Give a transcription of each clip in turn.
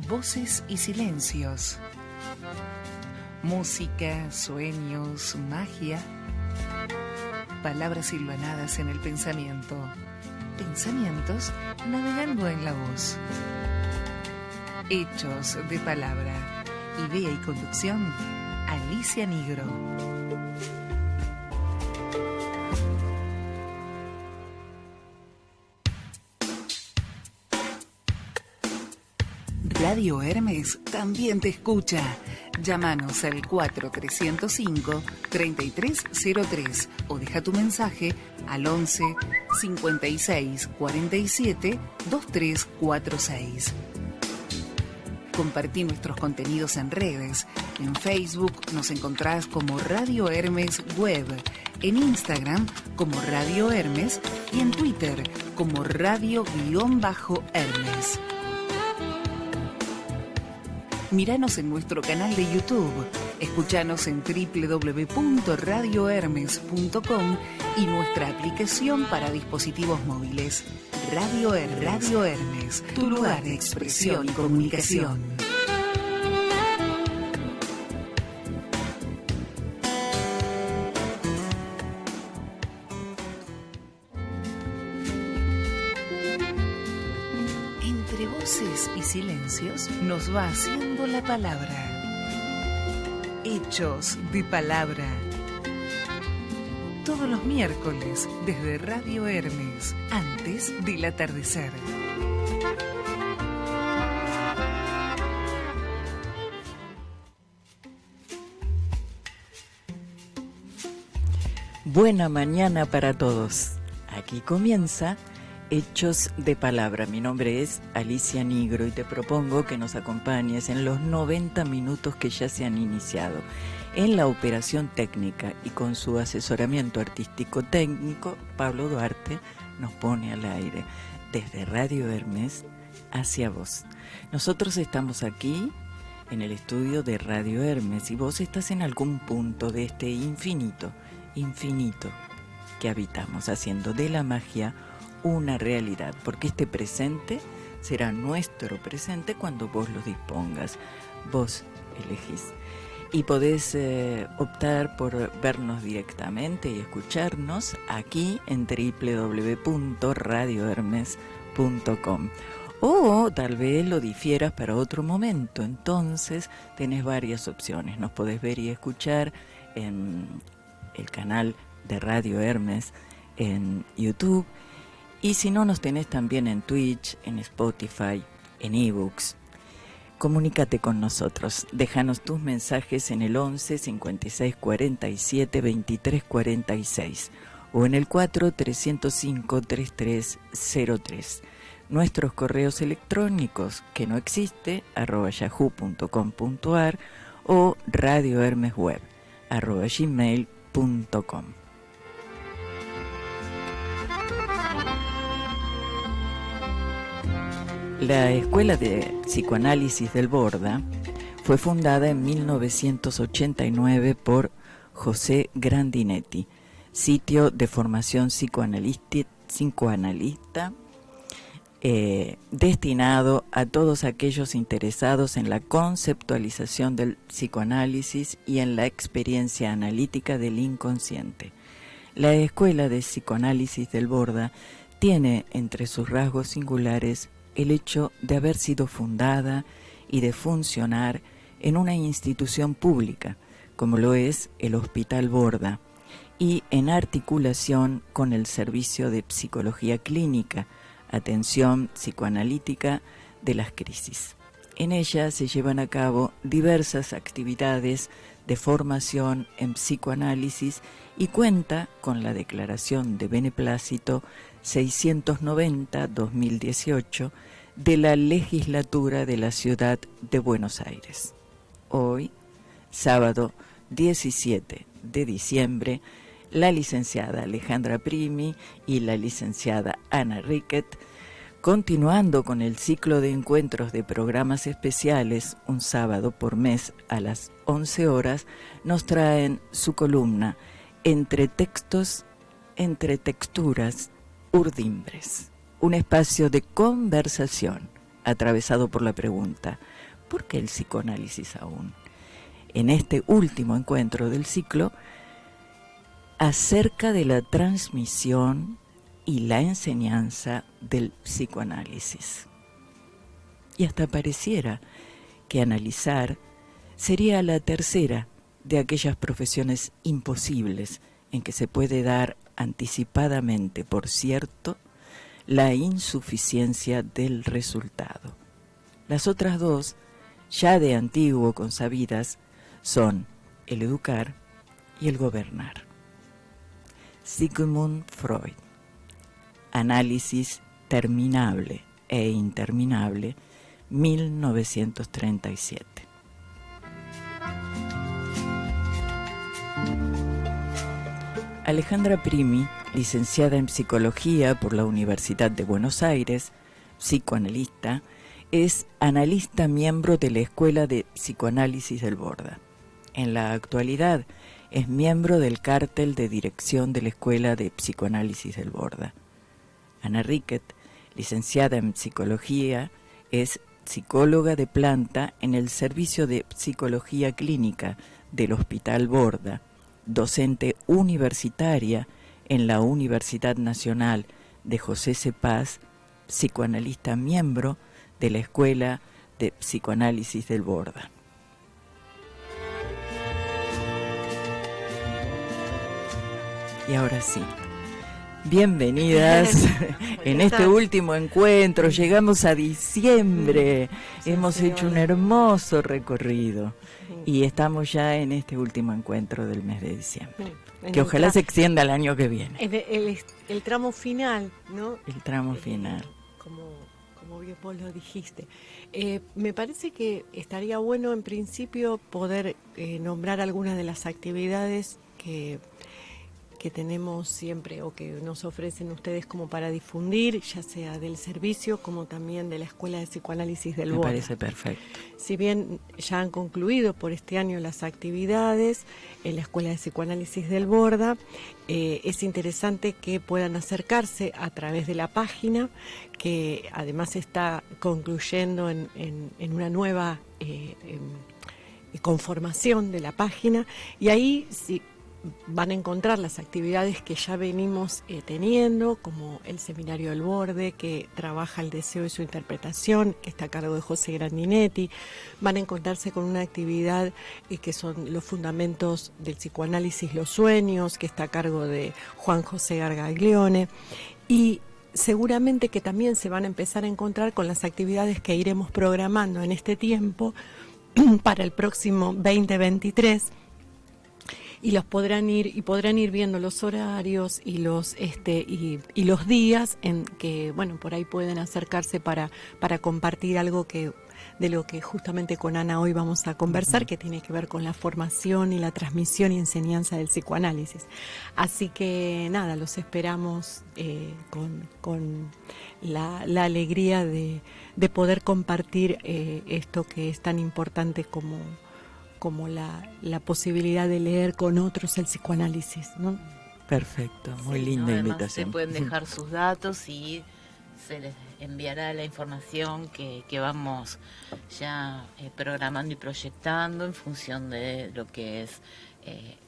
Voces y silencios. Música, sueños, magia. Palabras hilvanadas en el pensamiento. Pensamientos navegando en la voz. Hechos de palabra. Idea y conducción, Alicia Nigro. Radio Hermes también te escucha. Llámanos al 4305-3303 o deja tu mensaje al 11 56 47 2346. Compartí nuestros contenidos en redes. En Facebook nos encontrás como Radio Hermes Web, en Instagram como Radio Hermes y en Twitter como Radio-Hermes. Míranos en nuestro canal de YouTube, escuchanos en www.radiohermes.com y nuestra aplicación para dispositivos móviles. Radio Hermes, tu lugar de expresión y comunicación. Entre voces y silencios nos va haciendo la palabra. Hechos de palabra. Todos los miércoles desde Radio Hermes, antes del atardecer. Buena mañana para todos. Aquí comienza Hechos de Palabra. Mi nombre es Alicia Nigro y te propongo que nos acompañes en los 90 minutos que ya se han iniciado. En la operación técnica y con su asesoramiento artístico técnico, Pablo Duarte nos pone al aire desde Radio Hermes hacia vos. Nosotros estamos aquí en el estudio de Radio Hermes y vos estás en algún punto de este infinito que habitamos, haciendo de la magia una realidad, porque este presente será nuestro presente cuando vos lo dispongas, vos elegís. Y podés optar por vernos directamente y escucharnos aquí en www.radiohermes.com. O tal vez lo difieras para otro momento, entonces tenés varias opciones. Nos podés ver y escuchar en el canal de Radio Hermes en YouTube. Y si no, nos tenés también en Twitch, en Spotify, en eBooks. Comunícate con nosotros, déjanos tus mensajes en el 11 56 47 23 46 o en el 4 305 3303. Nuestros correos electrónicos, que no existe, @yahoo.com.ar o radiohermesweb @gmail.com. La Escuela de Psicoanálisis del Borda fue fundada en 1989 por José Grandinetti, sitio de formación psicoanalista destinado a todos aquellos interesados en la conceptualización del psicoanálisis y en la experiencia analítica del inconsciente. La Escuela de Psicoanálisis del Borda tiene entre sus rasgos singulares el hecho de haber sido fundada y de funcionar en una institución pública, como lo es el Hospital Borda, y en articulación con el Servicio de Psicología Clínica, Atención Psicoanalítica de las Crisis. En ella se llevan a cabo diversas actividades de formación en psicoanálisis y cuenta con la declaración de beneplácito 690-2018 de la Legislatura de la Ciudad de Buenos Aires. Hoy, sábado 17 de diciembre, la licenciada Alejandra Primi y la licenciada Ana Riquet, continuando con el ciclo de encuentros de programas especiales, un sábado por mes a las 11 horas, nos traen su columna Entre textos, entre texturas, urdimbres, un espacio de conversación atravesado por la pregunta, ¿por qué el psicoanálisis aún? En este último encuentro del ciclo, acerca de la transmisión y la enseñanza del psicoanálisis. Y hasta pareciera que analizar sería la tercera de aquellas profesiones imposibles en que se puede dar anticipadamente, por cierto, la insuficiencia del resultado. Las otras dos, ya de antiguo consabidas, son el educar y el gobernar. Sigmund Freud. Análisis terminable e interminable, 1937. Alejandra Primi, licenciada en Psicología por la Universidad de Buenos Aires, psicoanalista, es analista miembro de la Escuela de Psicoanálisis del Borda. En la actualidad es miembro del cártel de dirección de la Escuela de Psicoanálisis del Borda. Ana Riquet, licenciada en Psicología, es psicóloga de planta en el Servicio de Psicología Clínica del Hospital Borda, docente universitaria en la Universidad Nacional de José C. Paz, psicoanalista miembro de la Escuela de Psicoanálisis del Borda. Y ahora sí, bienvenidas en este último encuentro. Llegamos a diciembre, hemos hecho un hermoso recorrido y estamos ya en este último encuentro del mes de diciembre, que ojalá se extienda el año que viene. El tramo final, ¿no? El tramo final. Como bien vos lo dijiste. Me parece que estaría bueno en principio poder nombrar algunas de las actividades que tenemos siempre o que nos ofrecen ustedes como para difundir, ya sea del servicio como también de la Escuela de Psicoanálisis del Borda. Me parece perfecto. Si bien ya han concluido por este año las actividades en la Escuela de Psicoanálisis del Borda, es interesante que puedan acercarse a través de la página, que además está concluyendo en una nueva conformación de la página, y ahí sí van a encontrar las actividades que ya venimos teniendo, como el Seminario del Borde, que trabaja el deseo y su interpretación, que está a cargo de José Grandinetti. Van a encontrarse con una actividad que son los fundamentos del psicoanálisis, los sueños, que está a cargo de Juan José Gargaglione. Y seguramente que también se van a empezar a encontrar con las actividades que iremos programando en este tiempo para el próximo 2023. Y podrán ir viendo los horarios y los días en que, bueno, por ahí pueden acercarse para compartir algo de lo que justamente con Ana hoy vamos a conversar, que tiene que ver con la formación y la transmisión y enseñanza del psicoanálisis. Así que nada, los esperamos con la alegría de poder compartir esto que es tan importante como la posibilidad de leer con otros el psicoanálisis, ¿no? Perfecto, muy linda Además, invitación. se pueden dejar sus datos y se les enviará la información que vamos ya programando y proyectando en función de lo que es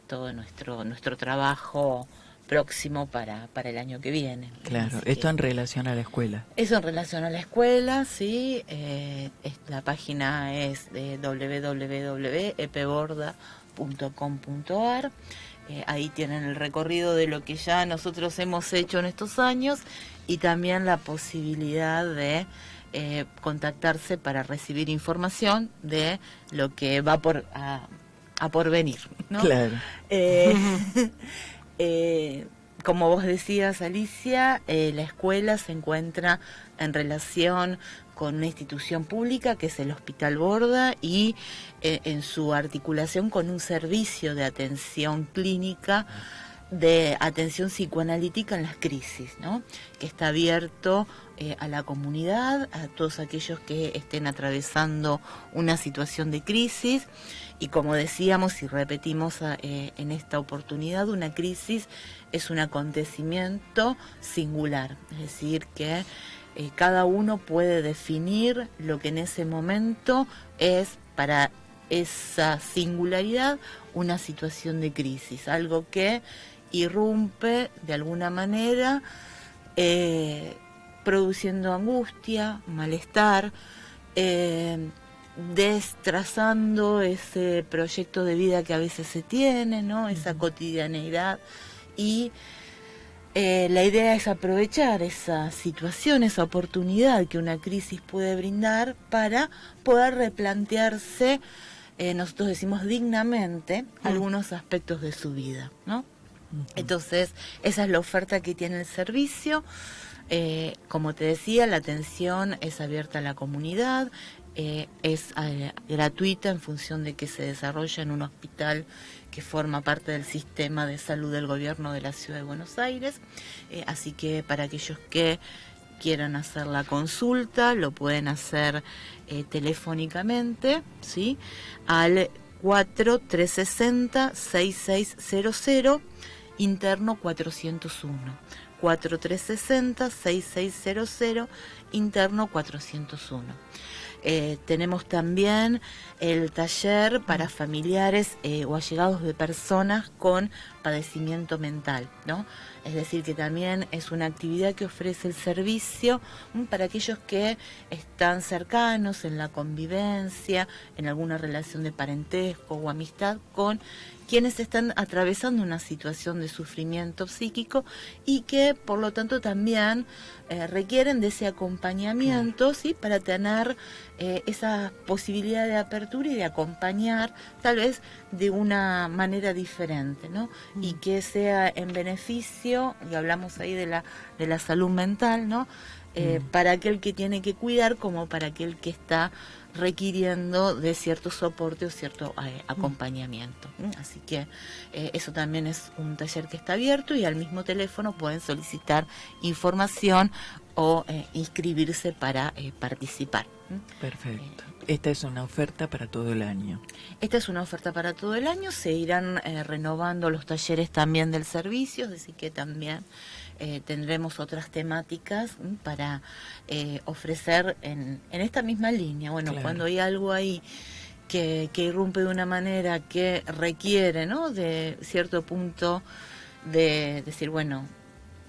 todo nuestro trabajo próximo para el año que viene. Claro, esto en relación a la escuela. Eso en relación a la escuela, sí. La página es de www.epborda.com.ar. Ahí tienen el recorrido de lo que ya nosotros hemos hecho en estos años y también la posibilidad de contactarse para recibir información de lo que va a por venir, ¿no? Claro. Como vos decías, Alicia, la escuela se encuentra en relación con una institución pública que es el Hospital Borda y en su articulación con un servicio de atención clínica, de atención psicoanalítica en las crisis, ¿no? Que está abierto a la comunidad, a todos aquellos que estén atravesando una situación de crisis. Y como decíamos y repetimos en esta oportunidad, una crisis es un acontecimiento singular, es decir, que cada uno puede definir lo que en ese momento es para esa singularidad una situación de crisis, algo que irrumpe de alguna manera produciendo angustia, malestar, destrozando ese proyecto de vida que a veces se tiene, ¿no? Esa cotidianeidad, y la idea es aprovechar esa situación, esa oportunidad que una crisis puede brindar para poder replantearse, nosotros decimos dignamente, algunos aspectos de su vida, ¿no? Entonces, esa es la oferta que tiene el servicio. Como te decía, la atención es abierta a la comunidad, es gratuita en función de que se desarrolla en un hospital que forma parte del sistema de salud del gobierno de la Ciudad de Buenos Aires, así que para aquellos que quieran hacer la consulta lo pueden hacer telefónicamente, ¿sí? Al 4360-6600, interno 401. 4360-6600, interno 401. Tenemos también el taller para familiares o allegados de personas con padecimiento mental, ¿no? Es decir, que también es una actividad que ofrece el servicio para aquellos que están cercanos en la convivencia, en alguna relación de parentesco o amistad con quienes están atravesando una situación de sufrimiento psíquico y que por lo tanto también requieren de ese acompañamiento, ¿sí? Para tener esa posibilidad de apertura y de acompañar tal vez de una manera diferente, ¿no? Y que sea en beneficio, y hablamos ahí de la salud mental, ¿no? Para aquel que tiene que cuidar como para aquel que está requiriendo de cierto soporte o cierto acompañamiento. Así que eso también es un taller que está abierto, y al mismo teléfono pueden solicitar información o inscribirse para participar. Perfecto. Esta es una oferta para todo el año. Esta es una oferta para todo el año. Se irán renovando los talleres también del servicio, así que también tendremos otras temáticas para ofrecer en esta misma línea. Bueno, claro. Cuando hay algo ahí que irrumpe de una manera que requiere, ¿no?, de cierto punto de decir, bueno,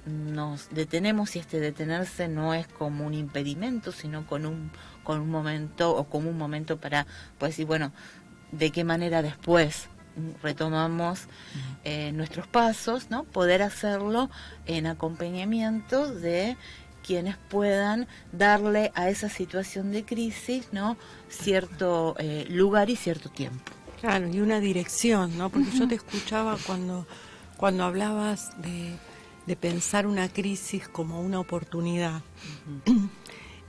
nos detenemos, y este detenerse no es como un impedimento, sino con un momento, o como un momento para pues decir, bueno, de qué manera después retomamos nuestros pasos, ¿no? Poder hacerlo en acompañamiento de quienes puedan darle a esa situación de crisis, ¿no?, cierto lugar y cierto tiempo. Claro, y una dirección, ¿no? Porque yo te escuchaba cuando hablabas de pensar una crisis como una oportunidad.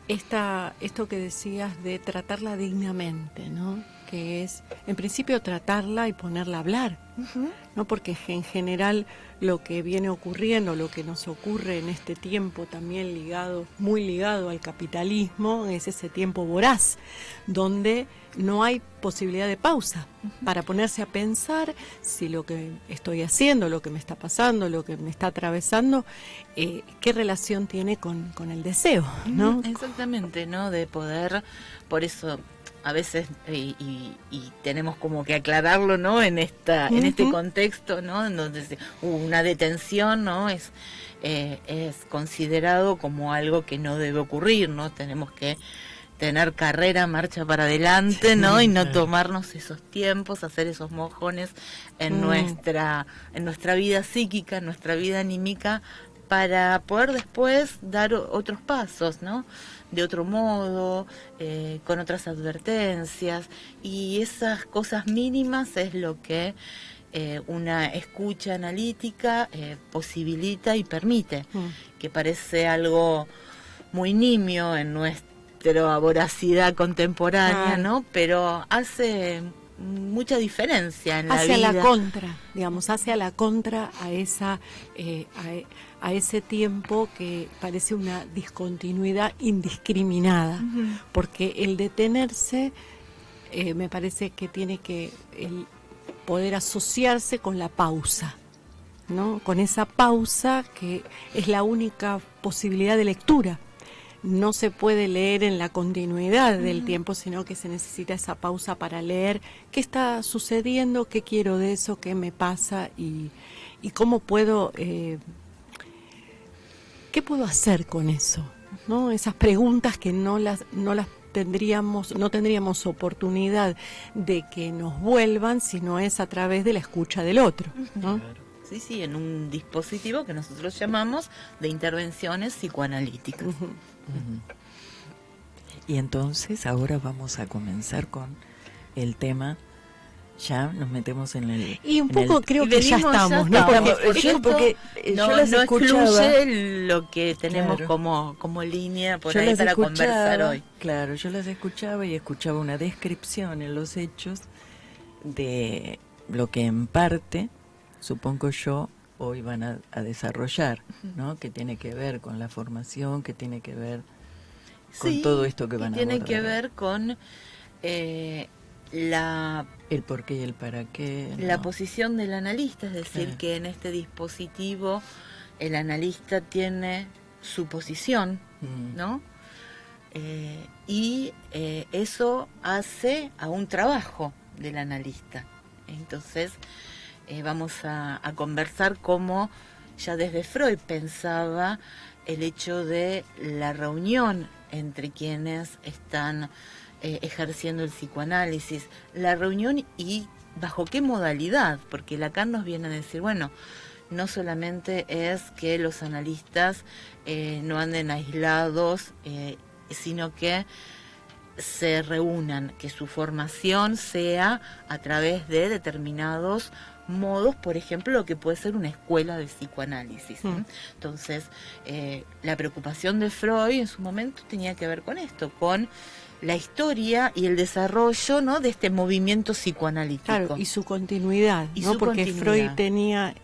Esto que decías de tratarla dignamente, ¿no? Que es, en principio, tratarla y ponerla a hablar, ¿no? Porque en general lo que viene ocurriendo, lo que nos ocurre en este tiempo también muy ligado al capitalismo, es ese tiempo voraz, donde no hay posibilidad de pausa para ponerse a pensar si lo que estoy haciendo, lo que me está pasando, lo que me está atravesando, qué relación tiene con el deseo, ¿no? Exactamente, ¿no? De poder, por eso a veces y tenemos como que aclararlo, ¿no?, en este contexto, ¿no?, en donde una detención, ¿no?, es considerado como algo que no debe ocurrir, ¿no? Tenemos que tener carrera, marcha para adelante, ¿no? Y no tomarnos esos tiempos, hacer esos mojones en nuestra vida psíquica, en nuestra vida anímica, para poder después dar otros pasos, ¿no?, de otro modo, con otras advertencias, y esas cosas mínimas es lo que una escucha analítica posibilita y permite, que parece algo muy nimio en nuestra voracidad contemporánea, ¿no?, pero hace mucha diferencia en la vida. Hacia la contra, digamos, hacia la contra a esa a ese tiempo que parece una discontinuidad indiscriminada, porque el detenerse me parece que tiene que poder asociarse con la pausa, ¿no? Con esa pausa que es la única posibilidad de lectura. no se puede leer en la continuidad del tiempo, sino que se necesita esa pausa para leer qué está sucediendo, qué quiero de eso, qué me pasa y cómo puedo, qué puedo hacer con eso, ¿no? Esas preguntas que no las tendríamos oportunidad de que nos vuelvan si no es a través de la escucha del otro, ¿no? Sí, sí, en un dispositivo que nosotros llamamos de intervenciones psicoanalíticas. Y entonces ahora vamos a comenzar con el tema. Ya nos metemos en el... Y un poco creo que ya estamos, ¿no? Porque yo las escuchaba, excluye lo que tenemos como línea por ahí para conversar hoy. Claro, yo las escuchaba y escuchaba una descripción en los hechos de lo que en parte, supongo yo, hoy van a desarrollar, ¿no? Que tiene que ver con la formación, que tiene que ver con todo esto que van a abordar. Tiene que ver con el por qué y el para qué. La posición del analista, es decir, que en este dispositivo el analista tiene su posición, ¿no? Y eso hace a un trabajo del analista. Entonces vamos a conversar cómo ya desde Freud pensaba el hecho de la reunión entre quienes están ejerciendo el psicoanálisis, la reunión y bajo qué modalidad, porque Lacan nos viene a decir, bueno, no solamente es que los analistas no anden aislados, sino que se reúnan, que su formación sea a través de determinados modos, por ejemplo, lo que puede ser una escuela de psicoanálisis. Entonces, la preocupación de Freud en su momento tenía que ver con esto, con la historia y el desarrollo, ¿no?, de este movimiento psicoanalítico. Claro, y su continuidad, ¿no? Porque Freud tenía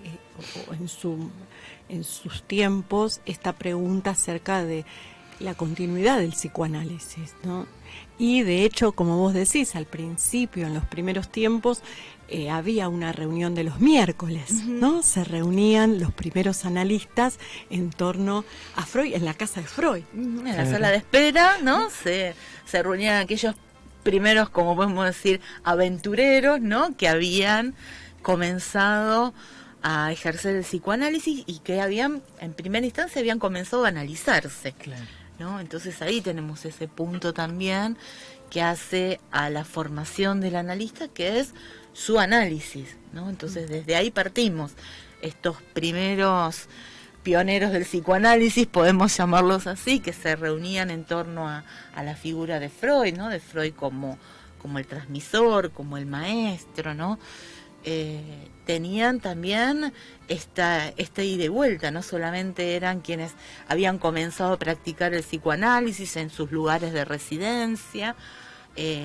en sus tiempos esta pregunta acerca de la continuidad del psicoanálisis, ¿no? Y de hecho, como vos decís, al principio, en los primeros tiempos, había una reunión de los miércoles, ¿no? Se reunían los primeros analistas en torno a Freud, en la casa de Freud. En la sala de espera, ¿no? Se reunían aquellos primeros, como podemos decir, aventureros, ¿no? Que habían comenzado a ejercer el psicoanálisis y que en primera instancia, habían comenzado a analizarse. Claro. ¿No? Entonces ahí tenemos ese punto también que hace a la formación del analista, que es su análisis, ¿no? Entonces desde ahí partimos. Estos primeros pioneros del psicoanálisis, podemos llamarlos así, que se reunían en torno a la figura de Freud, ¿no? De Freud como el transmisor, como el maestro, ¿no? Tenían también esta ida y vuelta, no solamente eran quienes habían comenzado a practicar el psicoanálisis en sus lugares de residencia,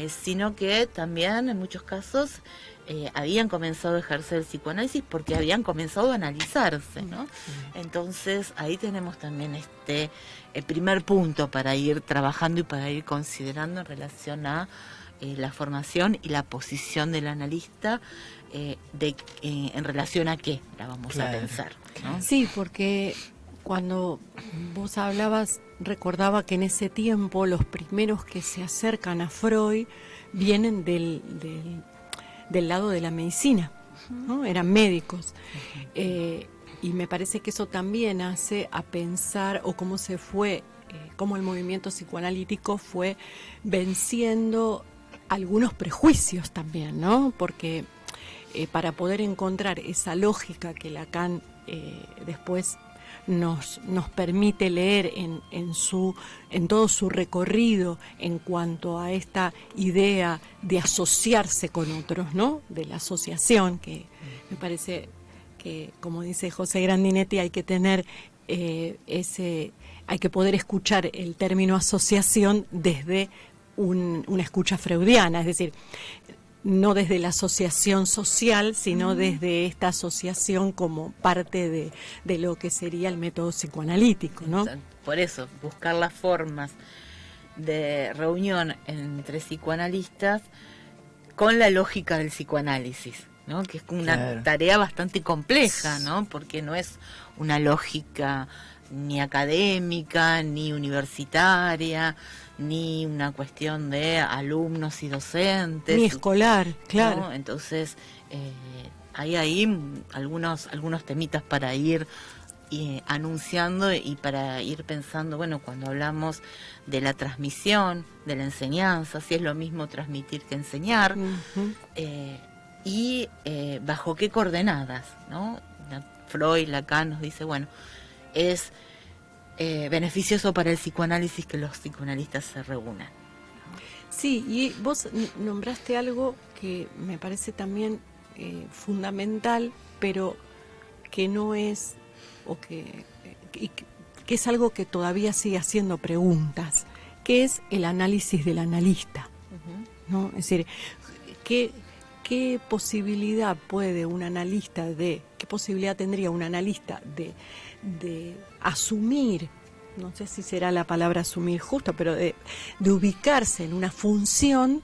sino que también en muchos casos habían comenzado a ejercer el psicoanálisis porque habían comenzado a analizarse, ¿no? Entonces ahí tenemos también el primer punto para ir trabajando y para ir considerando en relación a la formación y la posición del analista, en relación a qué la vamos a pensar, ¿no? Sí, porque cuando vos hablabas, recordaba que en ese tiempo los primeros que se acercan a Freud vienen del lado de la medicina, ¿no? Eran médicos. Y me parece que eso también hace a pensar o cómo se fue, cómo el movimiento psicoanalítico fue venciendo algunos prejuicios también, ¿no? Porque para poder encontrar esa lógica que Lacan después nos permite leer en todo su recorrido en cuanto a esta idea de asociarse con otros, ¿no? De la asociación, que me parece que, como dice José Grandinetti, hay que tener hay que poder escuchar el término asociación desde una escucha freudiana, es decir, no desde la asociación social, sino desde esta asociación como parte de lo que sería el método psicoanalítico, ¿no? Por eso, buscar las formas de reunión entre psicoanalistas con la lógica del psicoanálisis, ¿no? Que es una tarea bastante compleja, ¿no? Porque no es una lógica ni académica, ni universitaria, ni una cuestión de alumnos y docentes. Ni escolar, claro. ¿no? Entonces, hay ahí algunos temitas para ir anunciando y para ir pensando, bueno, cuando hablamos de la transmisión, de la enseñanza, si es lo mismo transmitir que enseñar, y bajo qué coordenadas, ¿no? Freud, Lacan nos dice, bueno, es beneficioso para el psicoanálisis que los psicoanalistas se reúnan. Sí, y vos nombraste algo que me parece también fundamental, pero que no es, o que es algo que todavía sigue haciendo preguntas, que es el análisis del analista, ¿no? Es decir, ¿qué posibilidad puede un analista qué posibilidad tendría un analista de asumir, no sé si será la palabra asumir justo, pero de ubicarse en una función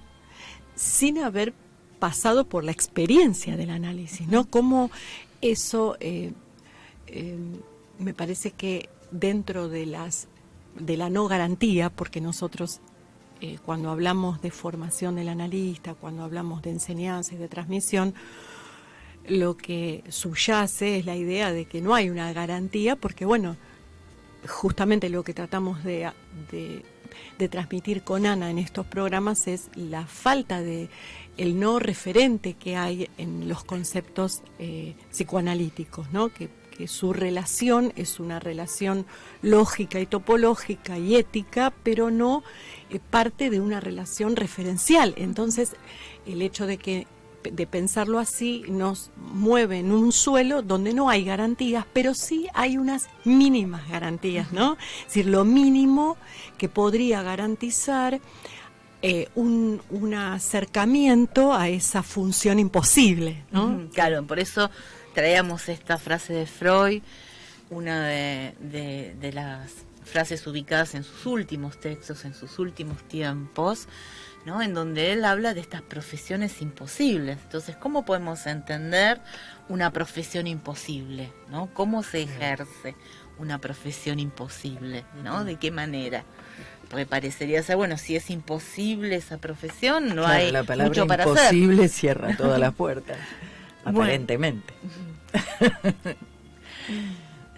sin haber pasado por la experiencia del análisis, ¿no? Cómo eso me parece que dentro de la no garantía, porque nosotros cuando hablamos de formación del analista, cuando hablamos de enseñanza y de transmisión, lo que subyace es la idea de que no hay una garantía, porque bueno, justamente lo que tratamos de transmitir con Ana en estos programas es la falta de el no referente que hay en los conceptos psicoanalíticos, ¿no? Que su relación es una relación lógica y topológica y ética, pero no parte de una relación referencial. Entonces, el hecho de pensarlo así nos mueve en un suelo donde no hay garantías, pero sí hay unas mínimas garantías, ¿no? Es decir, lo mínimo que podría garantizar un acercamiento a esa función imposible, ¿no? Claro, por eso traíamos esta frase de Freud, una de las frases ubicadas en sus últimos textos, en sus últimos tiempos, ¿no? En donde él habla de estas profesiones imposibles. Entonces, ¿cómo podemos entender una profesión imposible, ¿no? ¿Cómo se ejerce una profesión imposible, ¿no? ¿De qué manera? Porque parecería ser, bueno, si es imposible esa profesión, no hay la palabra mucho para hacer. imposible cierra todas las puertas, aparentemente.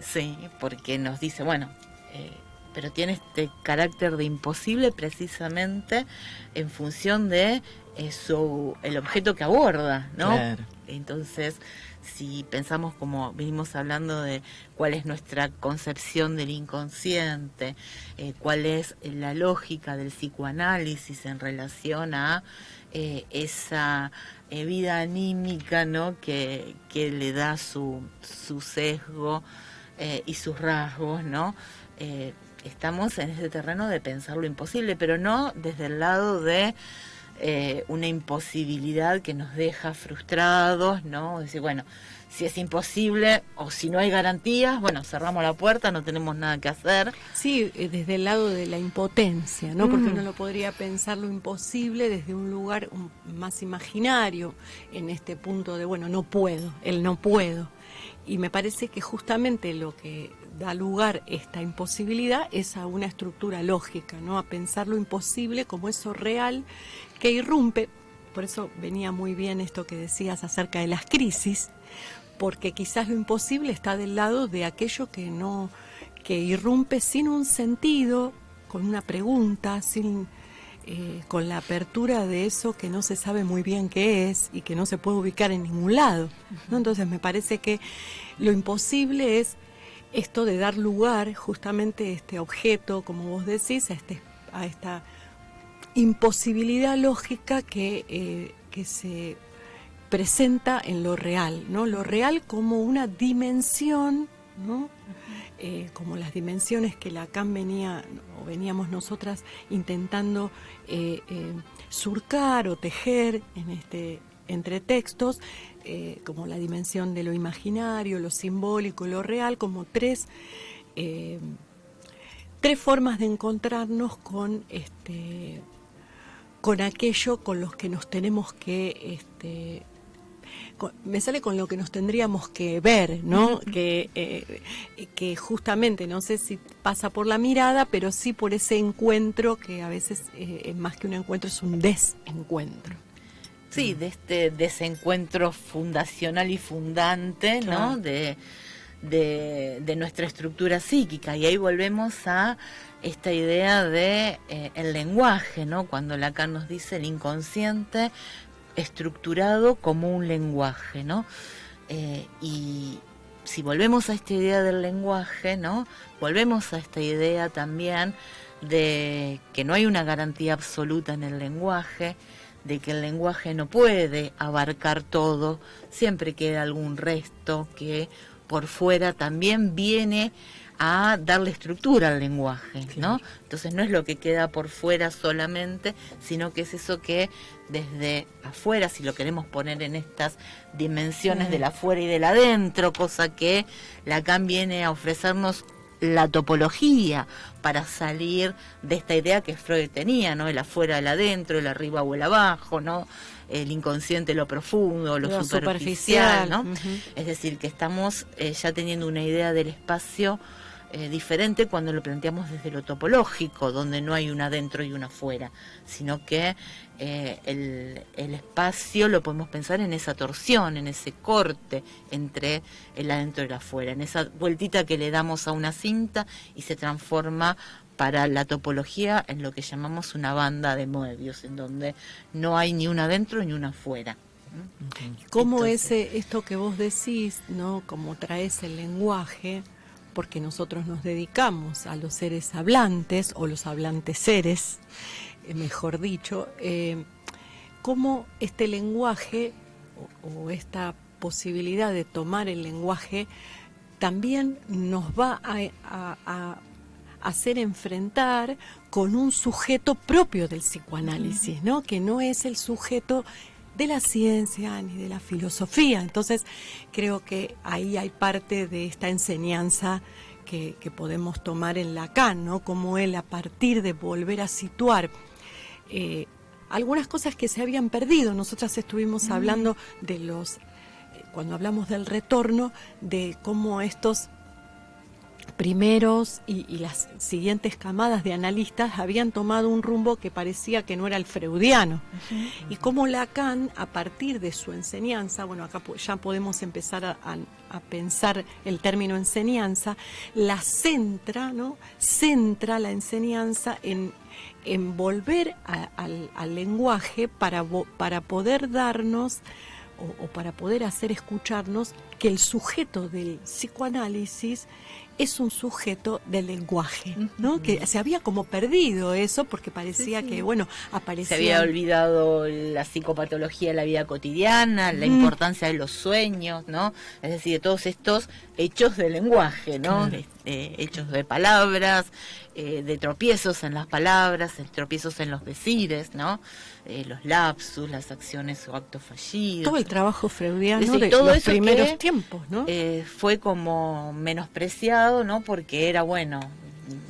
Sí, porque nos dice, bueno, pero tiene este carácter de imposible precisamente en función de el objeto que aborda, ¿no? Claro. Entonces, si pensamos, como venimos hablando, de cuál es nuestra concepción del inconsciente, cuál es la lógica del psicoanálisis en relación a esa vida anímica, ¿no? que le da su sesgo y sus rasgos, ¿no? Estamos en ese terreno de pensar lo imposible, pero no desde el lado de una imposibilidad que nos deja frustrados, ¿no? Decir, bueno, si es imposible o si no hay garantías, bueno, cerramos la puerta, no tenemos nada que hacer. Sí, desde el lado de la impotencia, ¿no? Porque uno lo podría pensar lo imposible desde un lugar más imaginario, en este punto de, bueno, no puedo, el no puedo. Y me parece que justamente lo que da lugar esta imposibilidad es a una estructura lógica, ¿no? A pensar lo imposible como eso real que irrumpe. Por eso venía muy bien esto que decías acerca de las crisis, porque quizás lo imposible está del lado de aquello que irrumpe sin un sentido, con una pregunta, con la apertura de eso que no se sabe muy bien qué es y que no se puede ubicar en ningún lado, ¿no? Entonces me parece que lo imposible es esto de dar lugar justamente a este objeto, como vos decís, a esta imposibilidad lógica que se presenta en lo real, ¿no? Lo real como una dimensión, ¿no? Como las dimensiones que Lacan veníamos nosotras intentando surcar o tejer entre textos, como la dimensión de lo imaginario, lo simbólico y lo real, como tres formas de encontrarnos con aquello con los que nos tenemos que me sale con lo que nos tendríamos que ver, ¿no? Que justamente, no sé si pasa por la mirada, pero sí por ese encuentro que a veces más que un encuentro es un desencuentro. Sí, de este desencuentro fundacional y fundante, Claro. ¿no? De nuestra estructura psíquica. Y ahí volvemos a esta idea de el lenguaje, ¿no? Cuando Lacan nos dice el inconsciente estructurado como un lenguaje, ¿no? Y si volvemos a esta idea del lenguaje, ¿no? Volvemos a esta idea también de que no hay una garantía absoluta en el lenguaje, de que el lenguaje no puede abarcar todo, siempre queda algún resto que por fuera también viene a darle estructura al lenguaje, ¿no? Entonces no es lo que queda por fuera solamente, sino que es eso que desde afuera, si lo queremos poner en estas dimensiones del afuera y del adentro, cosa que Lacan viene a ofrecernos la topología para salir de esta idea que Freud tenía, ¿no? El afuera, el adentro, el arriba o el abajo, ¿no? El inconsciente, lo profundo, lo superficial, ¿no? Uh-huh. Es decir, que estamos ya teniendo una idea del espacio diferente cuando lo planteamos desde lo topológico, donde no hay un adentro y un afuera, sino que el espacio lo podemos pensar en esa torsión, en ese corte entre el adentro y el afuera, en esa vueltita que le damos a una cinta y se transforma para la topología en lo que llamamos una banda de Moebius, en donde no hay ni un adentro ni un afuera. ¿Cómo Entonces, esto que vos decís, ¿no? Cómo traes el lenguaje, porque nosotros nos dedicamos a los seres hablantes, o los hablantes seres, mejor dicho, cómo este lenguaje, o esta posibilidad de tomar el lenguaje, también nos va a hacer enfrentar con un sujeto propio del psicoanálisis, ¿no? Que no es el sujeto de la ciencia ni de la filosofía. Entonces creo que ahí hay parte de esta enseñanza que podemos tomar en Lacan, ¿no? Como él, a partir de volver a situar algunas cosas que se habían perdido. Nosotras estuvimos hablando de cuando hablamos del retorno, de cómo estos primeros y las siguientes camadas de analistas habían tomado un rumbo que parecía que no era el freudiano. Y cómo Lacan, a partir de su enseñanza, bueno, acá ya podemos empezar a pensar el término enseñanza, la centra, ¿no? Centra la enseñanza en volver al lenguaje para poder darnos o para poder hacer escucharnos que el sujeto del psicoanálisis es un sujeto del lenguaje, ¿no? Que se había como perdido eso porque parecía que, bueno, aparecía... Se había olvidado la psicopatología de la vida cotidiana, la importancia de los sueños, ¿no? Es decir, de todos estos hechos de lenguaje, ¿no? Claro. Hechos de palabras, de tropiezos en las palabras, de tropiezos en los decires, ¿no? Los lapsus, las acciones o actos fallidos. Todo el trabajo freudiano decir, de todo los eso primeros tiempos, ¿no? Fue como menospreciado, ¿no? Porque era, bueno,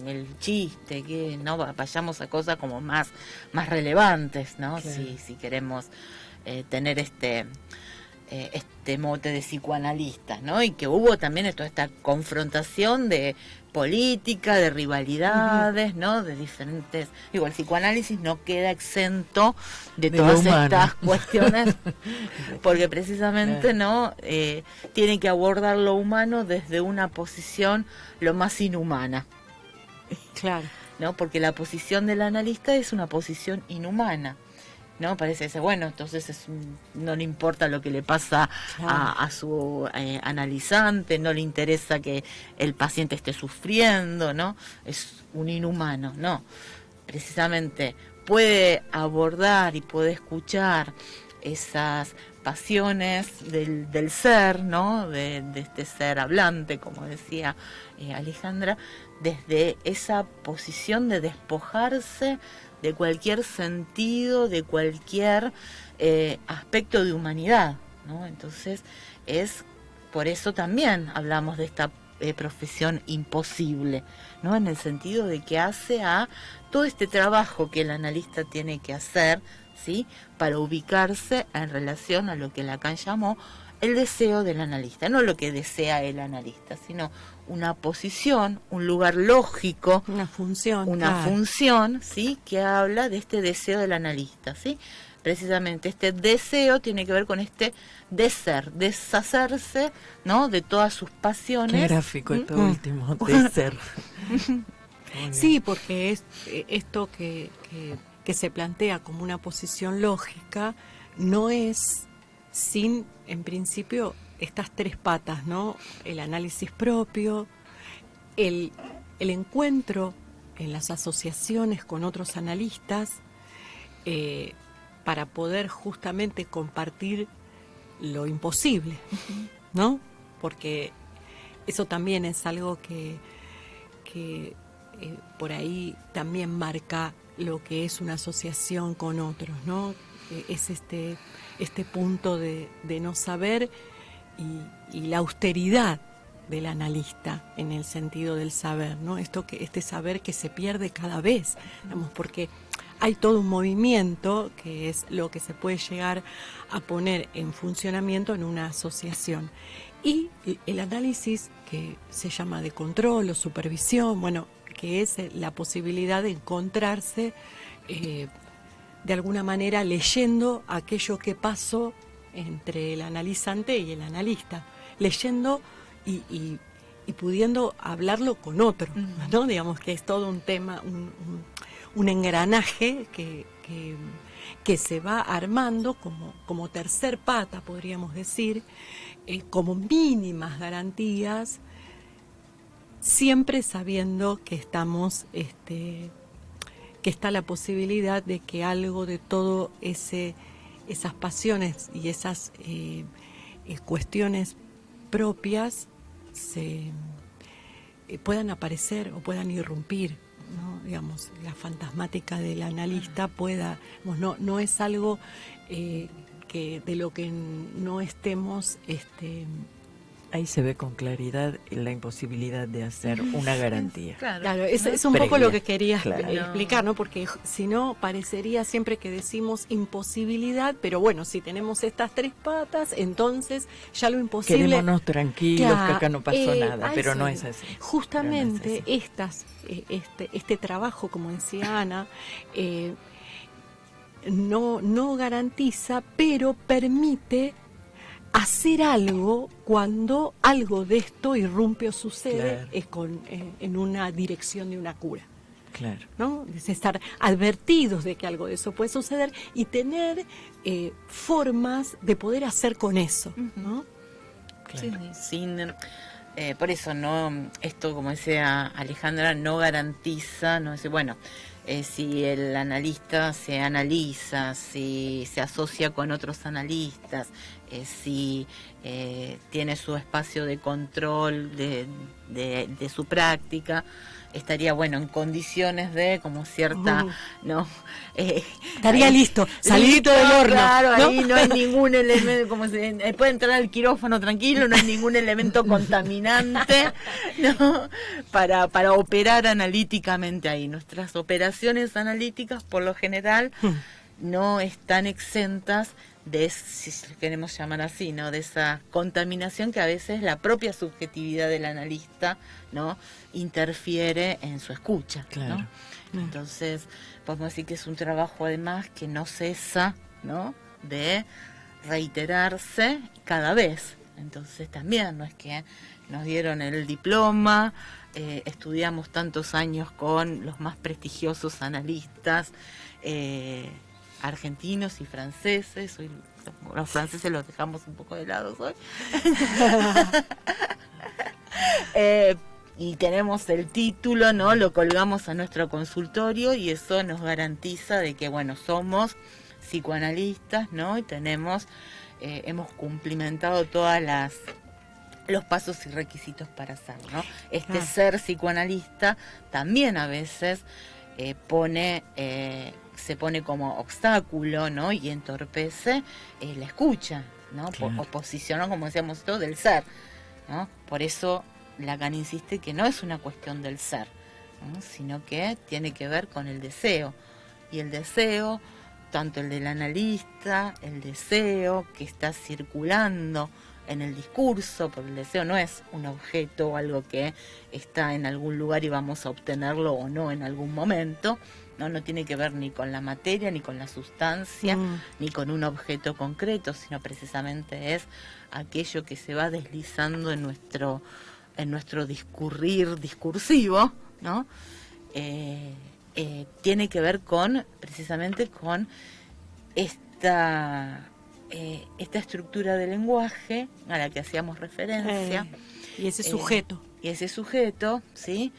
el chiste, que no vayamos a cosas como más relevantes, ¿no? Claro. Si queremos tener este mote de psicoanalistas, ¿no? Y que hubo también toda esta confrontación de política, de rivalidades, ¿no? De diferentes... Digo, el psicoanálisis no queda exento de todas estas cuestiones, porque precisamente, ¿no? Tiene que abordar lo humano desde una posición lo más inhumana. Claro. ¿No? Porque la posición del analista es una posición inhumana, ¿no? Parece ser, bueno, entonces no le importa lo que le pasa a su analizante, no le interesa que el paciente esté sufriendo, ¿no? Es un inhumano, no. Precisamente puede abordar y puede escuchar esas pasiones del ser, ¿no? De este ser hablante, como decía Alejandra, desde esa posición de despojarse de cualquier sentido, de cualquier aspecto de humanidad, ¿no? Entonces por eso también hablamos de esta profesión imposible, ¿no? En el sentido de que hace a todo este trabajo que el analista tiene que hacer, ¿sí? Para ubicarse en relación a lo que Lacan llamó el deseo del analista, no lo que desea el analista, sino una posición, un lugar lógico, una función, función, ¿sí? Que habla de este deseo del analista, ¿sí? Precisamente este deseo tiene que ver con este de ser, deshacerse, ¿no? De todas sus pasiones. Qué gráfico esto último, de ser. Sí, porque es esto que se plantea como una posición lógica no es sin, en principio, estas tres patas, ¿no? El análisis propio, el encuentro en las asociaciones con otros analistas, para poder justamente compartir lo imposible, ¿no? Porque eso también es algo que por ahí también marca lo que es una asociación con otros, ¿no? Es este punto de no saber y la austeridad del analista en el sentido del saber, ¿no? Este saber que se pierde cada vez, digamos, porque hay todo un movimiento que es lo que se puede llegar a poner en funcionamiento en una asociación. Y el análisis que se llama de control o supervisión, bueno, que es la posibilidad de encontrarse de alguna manera leyendo aquello que pasó entre el analizante y el analista, leyendo y pudiendo hablarlo con otro, ¿no? Digamos que es todo un tema, un engranaje que se va armando como tercer pata, podríamos decir, como mínimas garantías, siempre sabiendo que estamos, que está la posibilidad de que algo de todo esas pasiones y esas cuestiones propias se puedan aparecer o puedan irrumpir, ¿no? Digamos, la fantasmática del analista pueda, no es algo que de lo que no estemos ahí se ve con claridad la imposibilidad de hacer una garantía. Claro, es un poco lo que quería explicar, ¿no? Porque si no, parecería siempre que decimos imposibilidad, pero bueno, si tenemos estas tres patas, entonces ya lo imposible... Quedémonos tranquilos, que acá no pasó nada, pero no es así. Justamente este trabajo, como decía Ana, no garantiza, pero permite hacer algo cuando algo de esto irrumpe o sucede, claro, en una dirección de una cura. Claro. ¿No? Es estar advertidos de que algo de eso puede suceder y tener formas de poder hacer con eso, ¿no? Claro. Sí, por eso esto, como decía Alejandra, no garantiza, no dice, bueno, si el analista se analiza, si se asocia con otros analistas, si tiene su espacio de control de su práctica, estaría en condiciones de como cierta, estaría ahí, listo, salidito del horno, claro, ¿no? Ahí no hay ningún elemento, puede entrar al quirófano tranquilo, no hay ningún elemento contaminante, ¿no? Para operar analíticamente ahí. Nuestras operaciones analíticas por lo general no están exentas de, si queremos llamar así, ¿no? De esa contaminación que a veces la propia subjetividad del analista, ¿no? Interfiere en su escucha, claro, ¿no? Entonces, podemos decir que es un trabajo además que no cesa, ¿no? De reiterarse cada vez. Entonces también no es que nos dieron el diploma, estudiamos tantos años con los más prestigiosos analistas, argentinos y franceses. Hoy los franceses los dejamos un poco de lado hoy. Y tenemos el título, ¿no? Lo colgamos a nuestro consultorio y eso nos garantiza de que, somos psicoanalistas, ¿no? Y hemos cumplimentado los pasos y requisitos para hacerlo, ¿no? Ser psicoanalista también a veces se pone como obstáculo, ¿no? Y entorpece la escucha, ¿no? Claro. Oposición, como decíamos todos, del ser, ¿no? Por eso Lacan insiste que no es una cuestión del ser, ¿no? Sino que tiene que ver con el deseo. Y el deseo, tanto el del analista, el deseo que está circulando en el discurso, porque el deseo no es un objeto o algo que está en algún lugar y vamos a obtenerlo o no en algún momento, no tiene que ver ni con la materia, ni con la sustancia, ni con un objeto concreto, sino precisamente es aquello que se va deslizando en nuestro discurrir discursivo, ¿no? Tiene que ver precisamente con esta estructura de lenguaje a la que hacíamos referencia. Y ese sujeto. ¿Sí?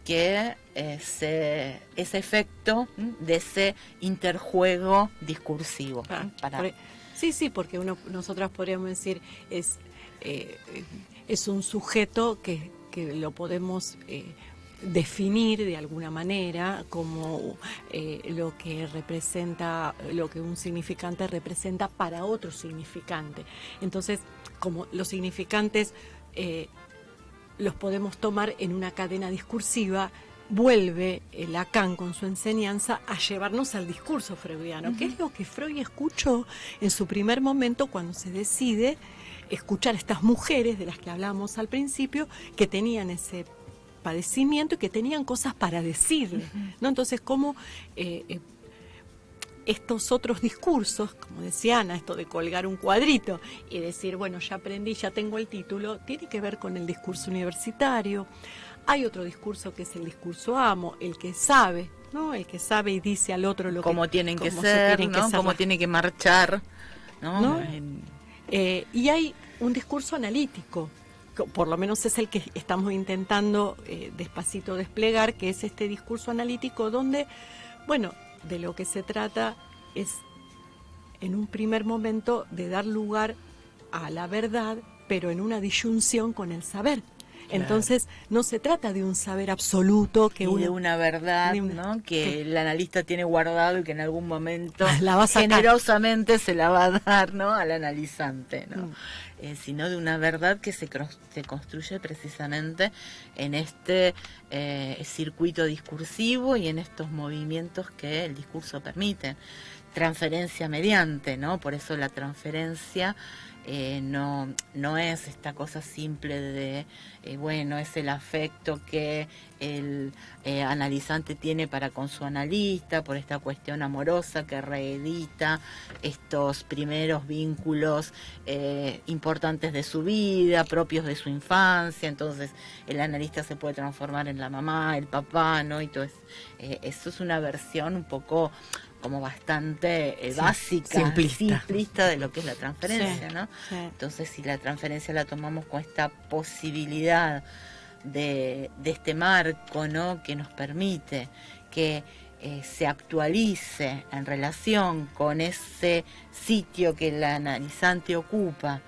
Que ese efecto de ese interjuego discursivo. Sí, porque nosotras podríamos decir es un sujeto que lo podemos definir de alguna manera como lo que representa, lo que un significante representa para otro significante. Entonces, como los significantes los podemos tomar en una cadena discursiva, vuelve Lacan con su enseñanza a llevarnos al discurso freudiano, que es lo que Freud escuchó en su primer momento cuando se decide escuchar a estas mujeres de las que hablábamos al principio, que tenían ese padecimiento y que tenían cosas para decirle, ¿no? Entonces, cómo estos otros discursos, como decía Ana, esto de colgar un cuadrito y decir, bueno, ya aprendí, ya tengo el título, tiene que ver con el discurso universitario. Hay otro discurso que es el discurso amo, el que sabe, ¿no? El que sabe y dice al otro lo cómo tienen que ser, ¿no? Cómo tiene que marchar, ¿no? Y hay un discurso analítico, por lo menos es el que estamos intentando despacito desplegar, que es este discurso analítico donde, bueno, de lo que se trata es en un primer momento de dar lugar a la verdad, pero en una disyunción con el saber. Claro. Entonces no se trata de un saber absoluto que de una verdad, ¿no? Que el analista tiene guardado y que en algún momento la va a sacar, generosamente se la va a dar, ¿no? Al analizante, ¿no? Sino de una verdad que se construye precisamente en este circuito discursivo y en estos movimientos que el discurso permite. Transferencia mediante, ¿no? Por eso la transferencia no es esta cosa simple de, bueno, es el afecto que el analizante tiene para con su analista, por esta cuestión amorosa que reedita estos primeros vínculos importantes de su vida, propios de su infancia. Entonces el analista se puede transformar en la mamá, el papá, ¿no? Y todo eso es una versión un poco como bastante básica, simplista de lo que es la transferencia, ¿no? Sí. Entonces, si la transferencia la tomamos con esta posibilidad de este marco, ¿no? Que nos permite que se actualice en relación con ese sitio que el analizante ocupa,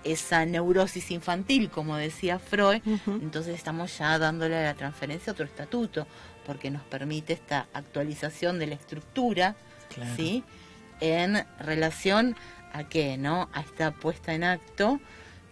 esa neurosis infantil, como decía Freud, entonces estamos ya dándole a la transferencia otro estatuto, porque nos permite esta actualización de la estructura, claro, ¿sí? En relación a qué, ¿no? A esta puesta en acto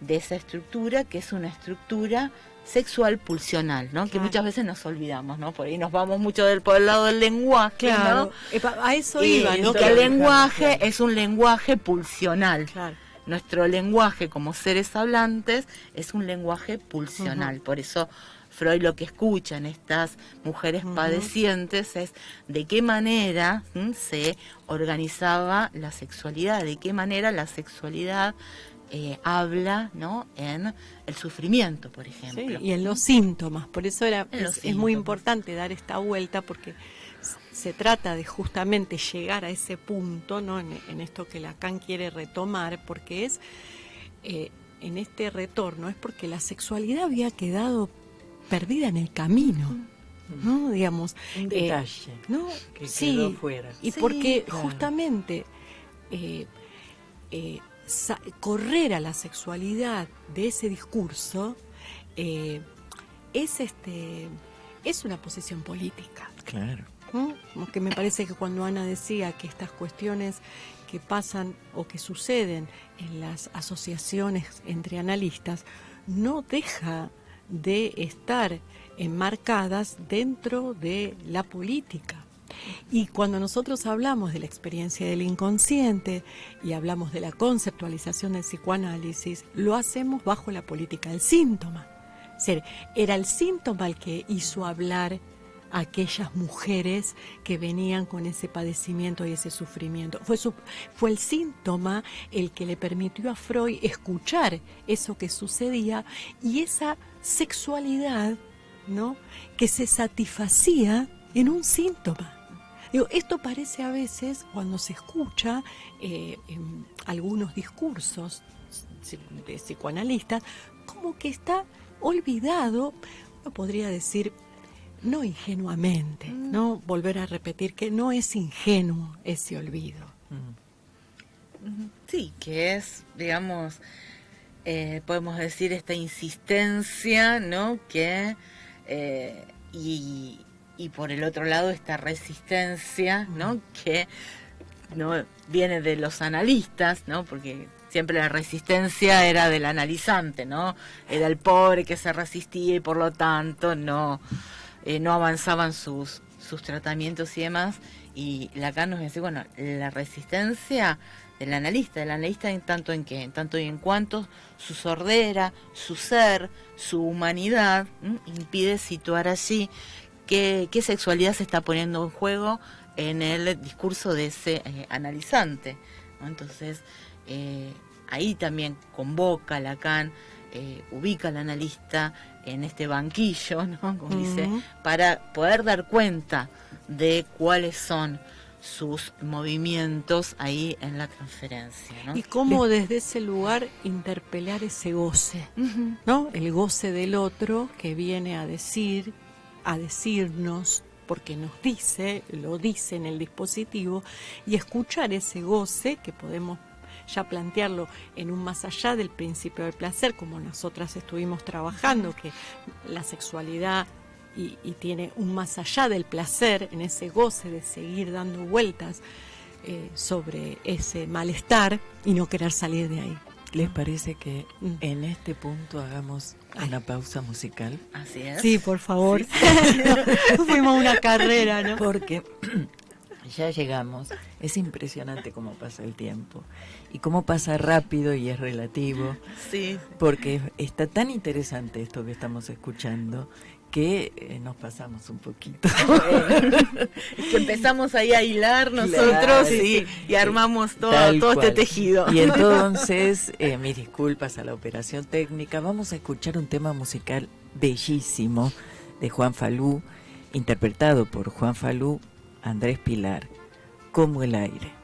de esa estructura, que es una estructura sexual pulsional, ¿no? Claro. Que muchas veces nos olvidamos, ¿no? Por ahí nos vamos mucho por el lado del lenguaje, claro, ¿no? A eso iba, ¿no? Que el lenguaje es un lenguaje pulsional. Claro. Nuestro lenguaje como seres hablantes es un lenguaje pulsional, por eso Freud lo que escucha en estas mujeres padecientes es de qué manera se organizaba la sexualidad, de qué manera la sexualidad habla, ¿no? En el sufrimiento, por ejemplo. Sí, y en los síntomas, por eso es muy importante dar esta vuelta, porque se trata de justamente llegar a ese punto, ¿no? En esto que Lacan quiere retomar, porque es en este retorno, es porque la sexualidad había quedado perdida en el camino, ¿no? Digamos, un detalle, ¿no? Que quedó fuera. Y porque justamente correr a la sexualidad de ese discurso es una posición política. Claro. Como que me parece que cuando Ana decía que estas cuestiones que pasan o que suceden en las asociaciones entre analistas no deja de estar enmarcadas dentro de la política. Y cuando nosotros hablamos de la experiencia del inconsciente y hablamos de la conceptualización del psicoanálisis, lo hacemos bajo la política del síntoma. Es decir, era el síntoma el que hizo hablar a aquellas mujeres que venían con ese padecimiento y ese sufrimiento. Fue el síntoma el que le permitió a Freud escuchar eso que sucedía y esa sexualidad, ¿no?, que se satisfacía en un síntoma. Digo, esto parece a veces, cuando se escucha en algunos discursos de psicoanalistas, como que está olvidado, uno podría decir, no ingenuamente, ¿no? Volver a repetir que no es ingenuo ese olvido. Sí, que es, digamos, podemos decir esta insistencia, ¿no? Que y por el otro lado esta resistencia, ¿no? Que no viene de los analistas, ¿no? Porque siempre la resistencia era del analizante, ¿no? Era el pobre que se resistía y por lo tanto no avanzaban sus tratamientos y demás. Y Lacan nos dice, bueno, la resistencia del analista en tanto en qué, en tanto y en cuanto su sordera, su ser, su humanidad, impide situar allí qué sexualidad se está poniendo en juego en el discurso de ese analizante, ¿no? Entonces, ahí también convoca Lacan, ubica al analista en este banquillo, ¿no?, como dice, para poder dar cuenta de cuáles son sus movimientos ahí en la transferencia, ¿no? Y cómo desde ese lugar interpelar ese goce, ¿no? El goce del otro que viene a decirnos, porque nos lo dice en el dispositivo, y escuchar ese goce que podemos ya plantearlo en un más allá del principio del placer, como nosotras estuvimos trabajando, que la sexualidad y tiene un más allá del placer, en ese goce de seguir dando vueltas sobre ese malestar y no querer salir de ahí. ¿Les parece que en este punto hagamos una pausa musical? Así es. Sí, por favor. Sí. Fuimos a una carrera, ¿no? Porque ya llegamos. Es impresionante cómo pasa el tiempo y cómo pasa rápido y es relativo. Sí. Porque está tan interesante esto que estamos escuchando que nos pasamos un poquito. Bueno, es que empezamos ahí a hilar nosotros, claro, y armamos todo este tejido. Y entonces, mis disculpas a la operación técnica, vamos a escuchar un tema musical bellísimo de Juan Falú, interpretado por Juan Falú, Andrés Pilar, Como el aire.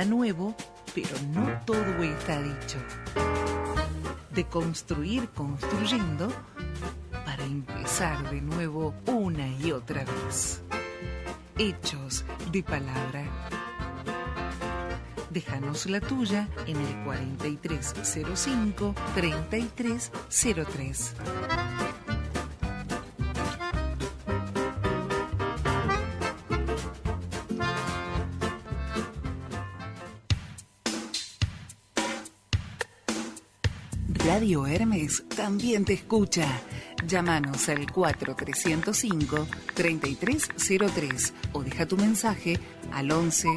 nuevo, pero no todo está dicho. De construir construyendo para empezar de nuevo una y otra vez. Hechos de palabra. Déjanos la tuya en el 4305-3303. Radio Hermes también te escucha. Llámanos al 4305-3303 o deja tu mensaje al 11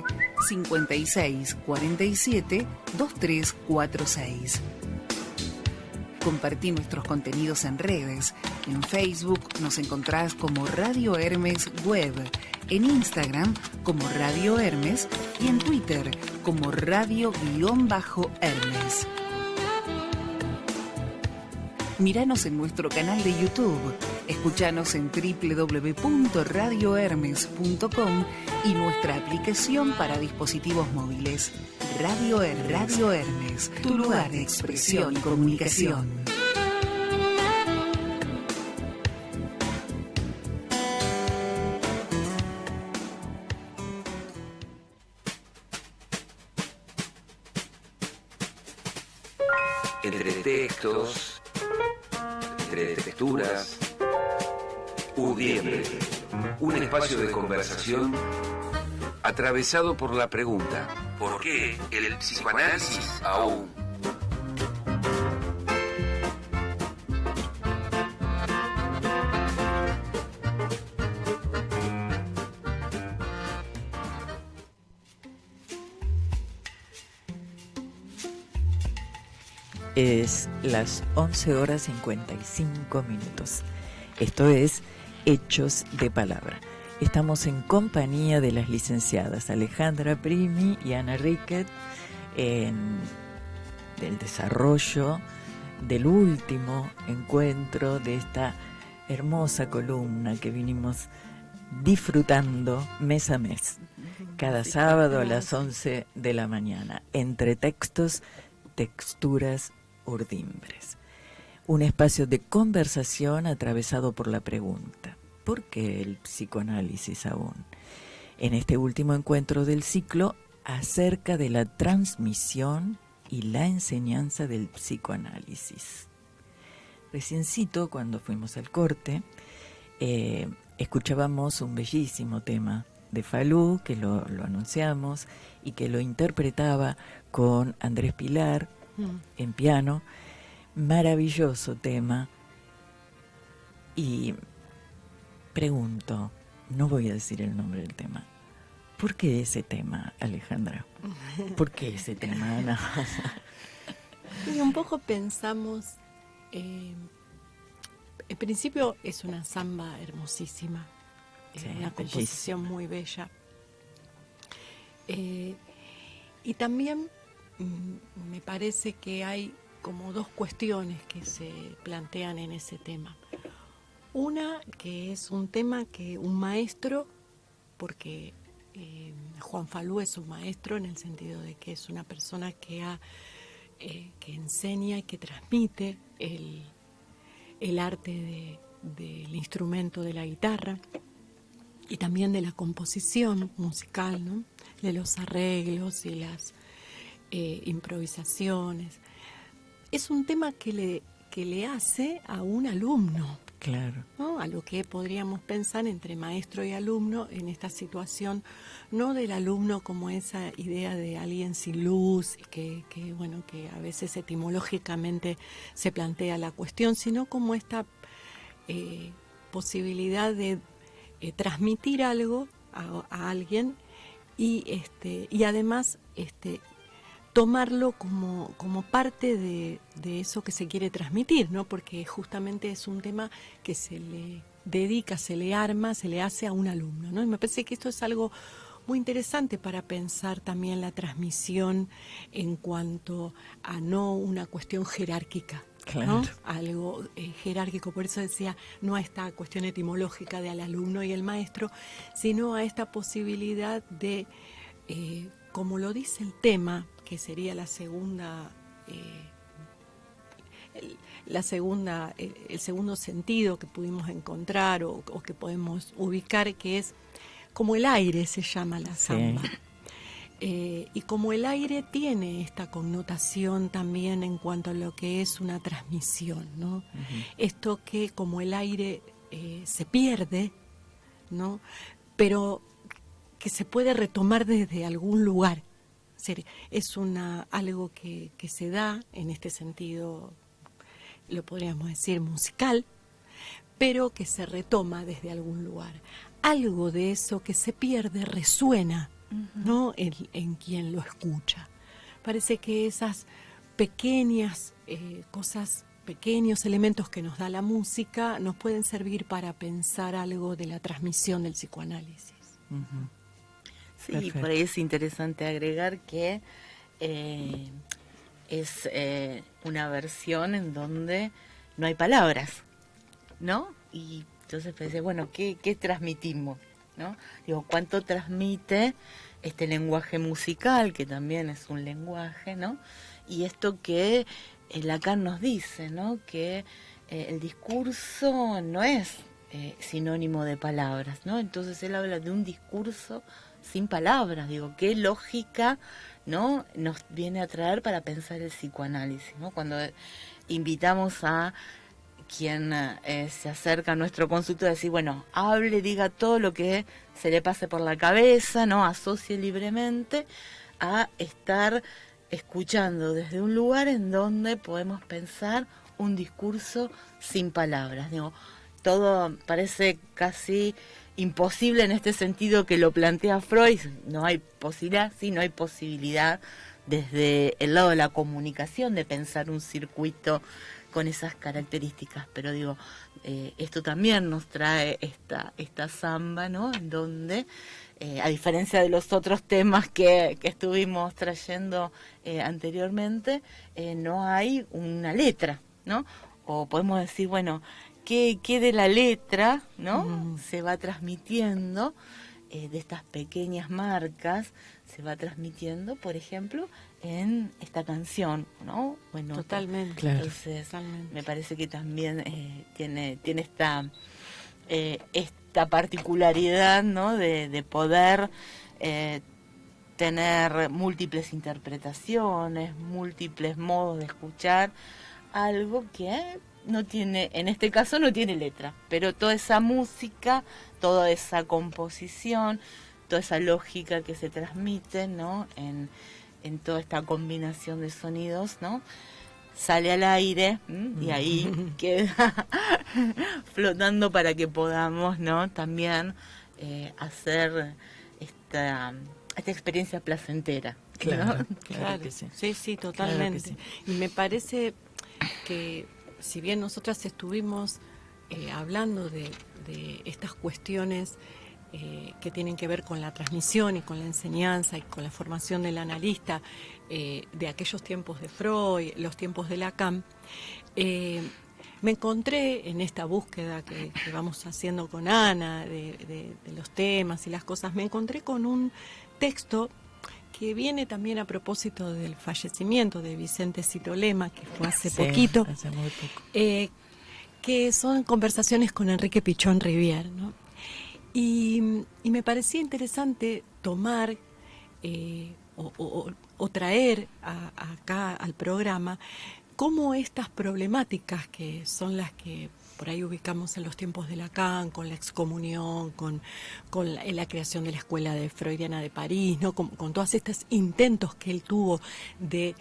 56 47 2346. Compartí nuestros contenidos en redes. En Facebook nos encontrás como Radio Hermes Web, en Instagram como Radio Hermes y en Twitter como Radio-Hermes. Míranos en nuestro canal de YouTube, escuchanos en www.radiohermes.com y nuestra aplicación para dispositivos móviles. Radio Hermes, tu lugar de expresión y comunicación. Entre textos, entre texturas, Udiembre, un espacio de conversación atravesado por la pregunta: ¿por qué el psicoanálisis aún? Es las 11:55. Esto es Hechos de Palabra. Estamos en compañía de las licenciadas Alejandra Primi y Ana Riquet en el desarrollo del último encuentro de esta hermosa columna que vinimos disfrutando mes a mes, cada sábado a las 11 de la mañana, entre textos, texturas, urdimbres. Un espacio de conversación atravesado por la pregunta: ¿por qué el psicoanálisis aún? En este último encuentro del ciclo acerca de la transmisión y la enseñanza del psicoanálisis. Reciencito, cuando fuimos al corte, escuchábamos un bellísimo tema de Falú, que lo anunciamos, y que lo interpretaba con Andrés Pilar en piano. Maravilloso tema. Y pregunto, no voy a decir el nombre del tema, ¿por qué ese tema, Alejandra? ¿Por qué ese tema, Ana? Y un poco pensamos, en principio es una samba hermosísima, Sí, una composición bellísima, muy bella. Y también me parece que hay como dos cuestiones que se plantean en ese tema. Una, que es un tema que un maestro, porque Juan Falú es un maestro en el sentido de que es una persona que enseña y que transmite el arte del instrumento de la guitarra y también de la composición musical, ¿no? De los arreglos y las improvisaciones. Es un tema que le hace a un alumno. Claro. ¿No? A lo que podríamos pensar entre maestro y alumno en esta situación, no del alumno como esa idea de alguien sin luz, que a veces etimológicamente se plantea la cuestión, sino como esta posibilidad de transmitir algo a alguien y además tomarlo como parte de eso que se quiere transmitir, ¿no? Porque justamente es un tema que se le dedica, se le arma, se le hace a un alumno, ¿no? Y me parece que esto es algo muy interesante para pensar también la transmisión en cuanto a no una cuestión jerárquica, Claro. ¿no? Algo jerárquico, por eso decía, no a esta cuestión etimológica del alumno y el maestro, sino a esta posibilidad de como lo dice el tema, que sería la segunda, el segundo sentido que pudimos encontrar o que podemos ubicar, que es como el aire, se llama la samba. Y como el aire tiene esta connotación también en cuanto a lo que es una transmisión, ¿no? Uh-huh. Esto que como el aire se pierde, ¿no? Pero que se puede retomar desde algún lugar. Es algo que se da en este sentido, lo podríamos decir musical, pero que se retoma desde algún lugar. Algo de eso que se pierde resuena, ¿no? En quien lo escucha. Parece que esas pequeñas cosas, pequeños elementos que nos da la música nos pueden servir para pensar algo de la transmisión del psicoanálisis. Uh-huh. Sí, perfecto. Por ahí es interesante agregar que es una versión en donde no hay palabras, ¿no? Y entonces pensé, bueno, ¿qué transmitimos? ¿No? Digo, ¿cuánto transmite este lenguaje musical, que también es un lenguaje, ¿no? Y esto que Lacan nos dice, ¿no? Que el discurso no es sinónimo de palabras, ¿no? Entonces él habla de un discurso sin palabras. Digo, qué lógica, ¿no? Nos viene a traer para pensar el psicoanálisis, ¿no? Cuando invitamos a quien se acerca a nuestro consultorio a decir, bueno, hable, diga todo lo que se le pase por la cabeza, ¿no? Asocie libremente a estar escuchando desde un lugar en donde podemos pensar un discurso sin palabras. Digo, todo parece casi imposible en este sentido que lo plantea Freud. No hay posibilidad, sí, no hay posibilidad desde el lado de la comunicación de pensar un circuito con esas características, pero digo, esto también nos trae esta samba, ¿no? En donde, a diferencia de los otros temas que estuvimos trayendo anteriormente, no hay una letra, ¿no? O podemos decir, bueno, ¿qué de la letra, ¿no? Se va transmitiendo, de estas pequeñas marcas, se va transmitiendo, por ejemplo, en esta canción, ¿no? Bueno, totalmente. Claro. Entonces, totalmente. Me parece que también tiene esta particularidad, ¿no? De poder tener múltiples interpretaciones, múltiples modos de escuchar algo que no tiene, en este caso no tiene letra, pero toda esa música, toda esa composición, toda esa lógica que se transmite, ¿no? En toda esta combinación de sonidos, ¿no? Sale al aire y ahí queda flotando para que podamos, ¿no? También hacer esta experiencia placentera. Claro, ¿no? Claro que sí. Sí, totalmente. Claro que sí. Y me parece que si bien nosotras estuvimos hablando de estas cuestiones que tienen que ver con la transmisión y con la enseñanza y con la formación del analista de aquellos tiempos de Freud, los tiempos de Lacan, me encontré en esta búsqueda que vamos haciendo con Ana de los temas y las cosas, me encontré con un texto que viene también a propósito del fallecimiento de Vicente Citolema, que fue hace poquito, hace muy poco. Que son conversaciones con Enrique Pichón Rivière, ¿no? Y me parecía interesante tomar o traer acá al programa cómo estas problemáticas, que son las que por ahí ubicamos en los tiempos de Lacan, con la excomunión, con la creación de la escuela de Freudiana de París, ¿no? Con todos estos intentos que él tuvo de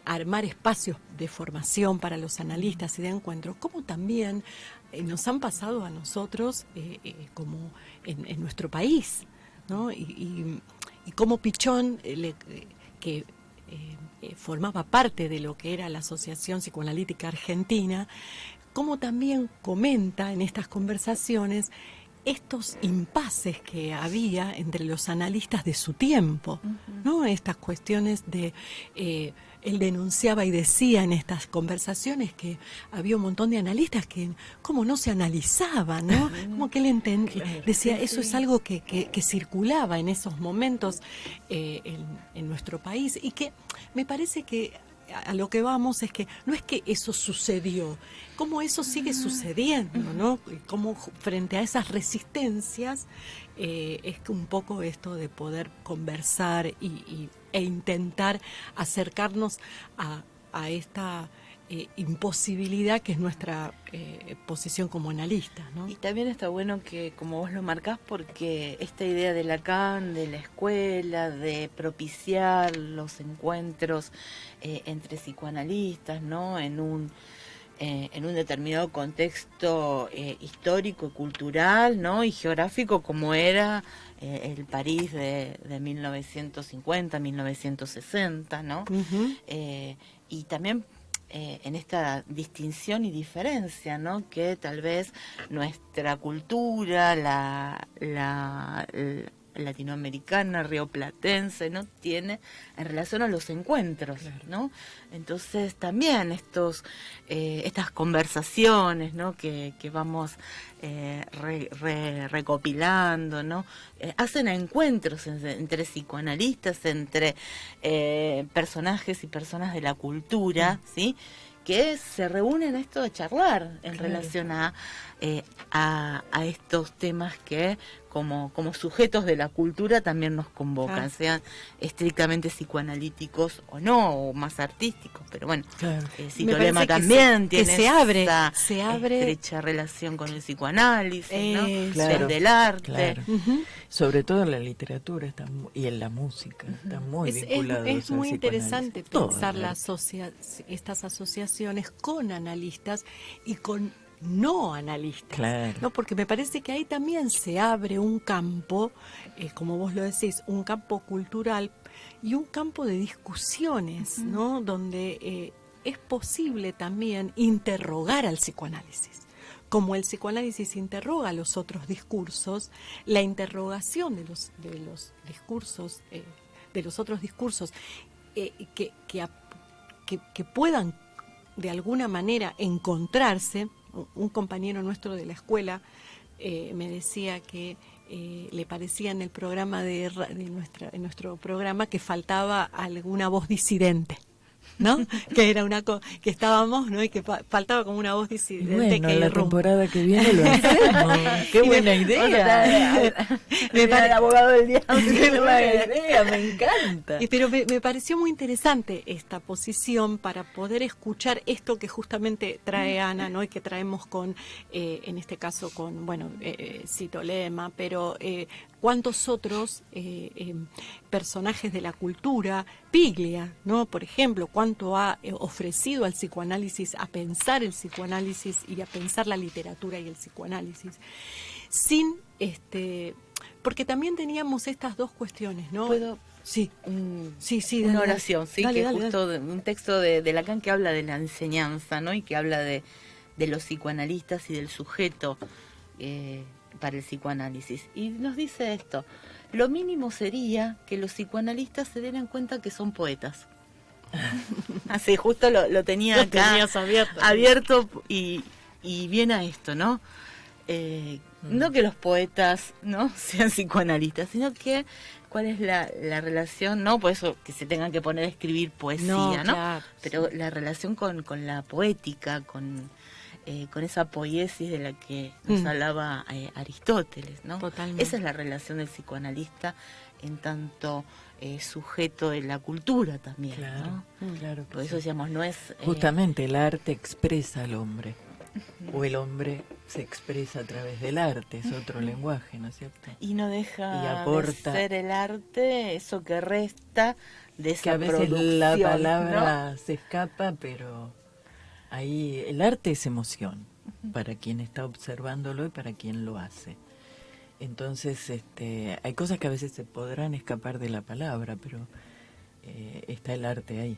armar espacios de formación para los analistas y de encuentro, como también nos han pasado a nosotros como en nuestro país, ¿no? Y como Pichón, que formaba parte de lo que era la Asociación Psicoanalítica Argentina, como también comenta en estas conversaciones estos impases que había entre los analistas de su tiempo, ¿no? Estas cuestiones de... él denunciaba y decía en estas conversaciones que había un montón de analistas que como no se analizaban, ¿no? Como que él decía, eso es algo que circulaba en esos momentos en nuestro país, y que me parece que a lo que vamos es que no es que eso sucedió, como eso sigue sucediendo, ¿no? Como frente a esas resistencias es un poco esto de poder conversar e intentar acercarnos a esta imposibilidad que es nuestra posición como analistas, ¿no? Y también está bueno que, como vos lo marcás, porque esta idea de Lacan, de la escuela, de propiciar los encuentros entre psicoanalistas, ¿no? En un determinado contexto histórico, cultural, ¿no? Y geográfico, como era el París de 1950, 1960, ¿no? Y también en esta distinción y diferencia, ¿no? Que tal vez nuestra cultura, la latinoamericana, rioplatense, ¿no? Tiene en relación a los encuentros, ¿no? Entonces también estas conversaciones, ¿no? que vamos recopilando, ¿no? Hacen encuentros entre psicoanalistas, entre personajes y personas de la cultura, ¿sí? Que se reúnen esto de charlar en relación a estos temas que como sujetos de la cultura también nos convocan, sean estrictamente psicoanalíticos o no, o más artísticos, pero bueno, Citolema también tiene esa estrecha relación con el psicoanálisis, ¿no? Del arte. Claro. Sobre todo en la literatura y en la música, están muy vinculados. Es muy interesante pensar todo, estas asociaciones con analistas y con no analistas, claro. ¿no? Porque me parece que ahí también se abre un campo, como vos lo decís, un campo cultural y un campo de discusiones, ¿no? Donde es posible también interrogar al psicoanálisis. Como el psicoanálisis interroga los otros discursos, la interrogación de los discursos, de los otros discursos, que puedan de alguna manera encontrarse. Un compañero nuestro de la escuela me decía que le parecía en el programa en nuestro programa que faltaba alguna voz disidente, ¿no? Que era que estábamos, ¿no? Y que faltaba como una voz disidente. Bueno, que la temporada que viene lo hacemos. Qué buena idea. El abogado del diablo. Qué buena idea, me encanta. Pero me pareció muy interesante esta posición para poder escuchar esto que justamente trae Ana, ¿no? Y que traemos con, en este caso con, Citolema, pero cuántos otros personajes de la cultura, Piglia, ¿no? Por ejemplo, cuánto ha ofrecido al psicoanálisis, a pensar el psicoanálisis y a pensar la literatura y el psicoanálisis, sin porque también teníamos estas dos cuestiones, ¿no? ¿Puedo? Sí. Una oración, sí, dale, que dale, justo un texto de Lacan que habla de la enseñanza, ¿no? Y que habla de los psicoanalistas y del sujeto para el psicoanálisis. Y nos dice esto: lo mínimo sería que los psicoanalistas se dieran cuenta que son poetas. Así, justo lo tenía acá abierto y viene a esto, ¿no? No que los poetas no sean psicoanalistas, sino que cuál es la relación, no por eso que se tengan que poner a escribir poesía, ¿no? Claro, pero la relación con la poética, con esa poiesis de la que nos hablaba Aristóteles, ¿no? Totalmente. Esa es la relación del psicoanalista en tanto sujeto de la cultura también, Claro, ¿no? claro. Por eso decíamos, no es... Justamente el arte expresa al hombre, o el hombre se expresa a través del arte, es otro lenguaje, ¿no es cierto? Y no deja Y aporta, de ser el arte eso que resta de esa que a veces producción, la palabra ¿no? se escapa, pero ahí el arte es emoción para quien está observándolo y para quien lo hace. Entonces hay cosas que a veces se podrán escapar de la palabra, pero está el arte ahí.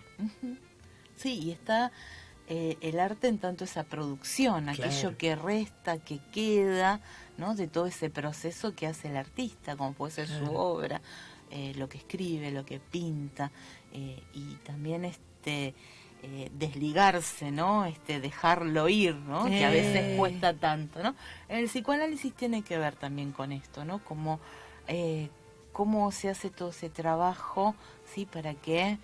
Sí, y está el arte en tanto esa producción, Claro. aquello que resta, que queda, ¿no? De todo ese proceso que hace el artista, como puede ser su Claro. obra, lo que escribe, lo que pinta, y también desligarse, ¿no? Dejarlo ir, ¿no? Que a veces cuesta tanto, ¿no? El psicoanálisis tiene que ver también con esto, ¿no? Como cómo se hace todo ese trabajo, ¿sí? Para que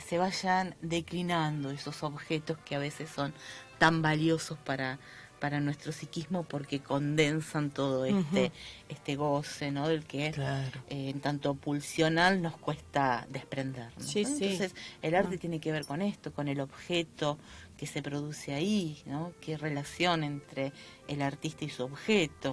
se vayan declinando esos objetos que a veces son tan valiosos para nuestro psiquismo, porque condensan todo este goce, ¿no? Del que Claro. en tanto pulsional nos cuesta desprendernos, Sí, ¿no? sí. Entonces el arte tiene que ver con esto, con el objeto que se produce ahí, ¿no? Qué relación entre el artista y su objeto,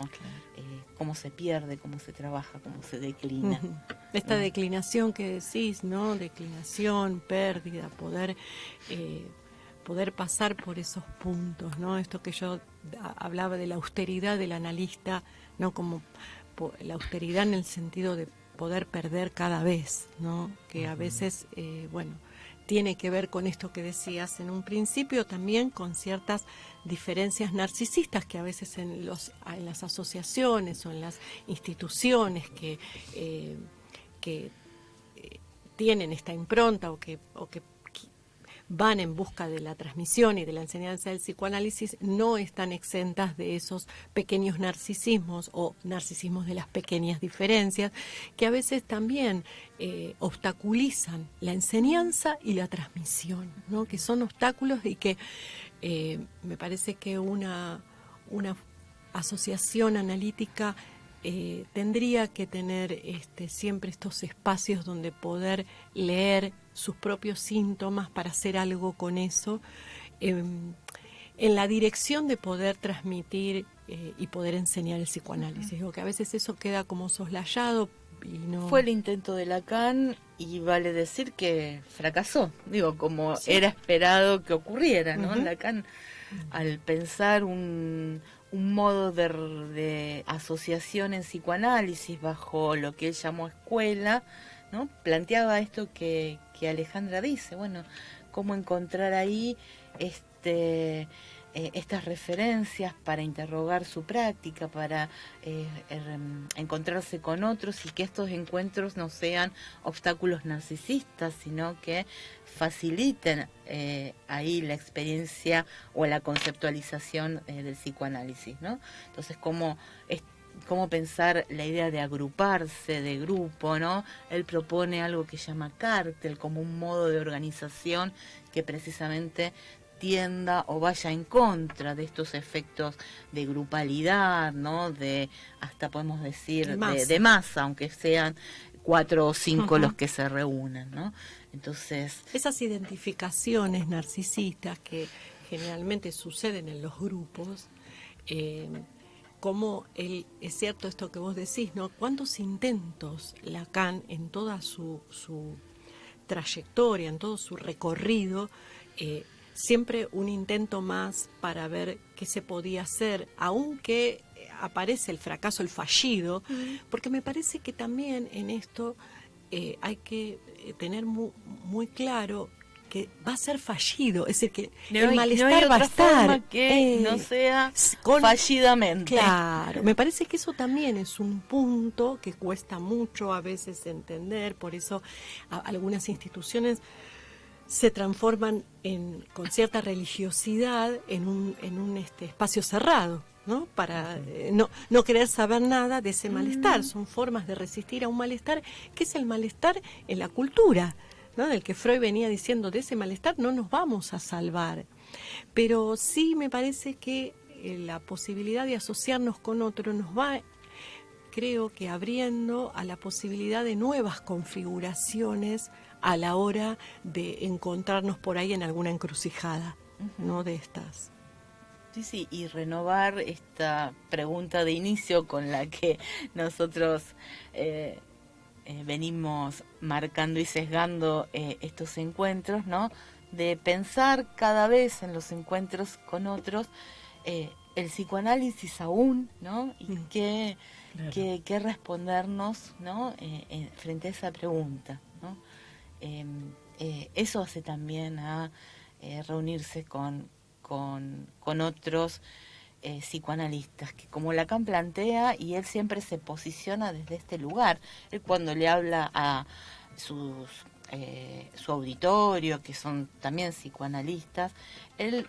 cómo se pierde, cómo se trabaja, cómo se declina. Ujú. Esta declinación que decís, ¿no? Declinación, pérdida, poder pasar por esos puntos, ¿no? Esto que yo hablaba de la austeridad del analista, ¿no? Como la austeridad en el sentido de poder perder cada vez, ¿no? Que a veces, bueno, tiene que ver con esto que decías en un principio, también con ciertas diferencias narcisistas que a veces en las asociaciones o en las instituciones que tienen esta impronta o que van en busca de la transmisión y de la enseñanza del psicoanálisis, no están exentas de esos pequeños narcisismos o narcisismos de las pequeñas diferencias, que a veces también obstaculizan la enseñanza y la transmisión, ¿no? Que son obstáculos y que me parece que una asociación analítica tendría que tener siempre estos espacios donde poder leer sus propios síntomas para hacer algo con eso, en la dirección de poder transmitir y poder enseñar el psicoanálisis. Digo que a veces eso queda como soslayado y no... Fue el intento de Lacan y vale decir que fracasó, digo, como era esperado que ocurriera, ¿no? Lacan, al pensar un modo de asociación en psicoanálisis bajo lo que él llamó escuela, ¿no? Planteaba esto que Alejandra dice, bueno, cómo encontrar ahí estas referencias para interrogar su práctica, para encontrarse con otros, y que estos encuentros no sean obstáculos narcisistas, sino que faciliten ahí la experiencia o la conceptualización del psicoanálisis, ¿no? Entonces, cómo pensar la idea de agruparse, de grupo, ¿no? Él propone algo que llama cártel, como un modo de organización que precisamente tienda o vaya en contra de estos efectos de grupalidad, ¿no? De, hasta podemos decir, de masa, aunque sean 4 o 5 los que se reúnan, ¿no? Entonces, esas identificaciones narcisistas que generalmente suceden en los grupos, como es cierto esto que vos decís, ¿no? ¿Cuántos intentos Lacan en toda su trayectoria, en todo su recorrido, siempre un intento más para ver qué se podía hacer, aunque aparece el fracaso, el fallido, porque me parece que también en esto hay que tener muy claro que va a ser fallido, es decir, que el malestar va a estar, que no sea fallidamente. Claro, me parece que eso también es un punto que cuesta mucho a veces entender, por eso algunas instituciones se transforman con cierta religiosidad en un espacio cerrado, ¿no? Para no querer saber nada de ese malestar. Son formas de resistir a un malestar que es el malestar en la cultura, ¿no? Del que Freud venía diciendo, de ese malestar no nos vamos a salvar. Pero sí me parece que la posibilidad de asociarnos con otro nos va, creo que abriendo a la posibilidad de nuevas configuraciones a la hora de encontrarnos por ahí en alguna encrucijada, ¿no? De estas. Sí, y renovar esta pregunta de inicio con la que nosotros venimos marcando y sesgando estos encuentros, ¿no? De pensar cada vez en los encuentros con otros el psicoanálisis aún, ¿no? Y qué respondernos, ¿no? Frente a esa pregunta, ¿no? Eso hace también a reunirse con otros psicoanalistas, que como Lacan plantea, y él siempre se posiciona desde este lugar. Él cuando le habla a su auditorio, que son también psicoanalistas, él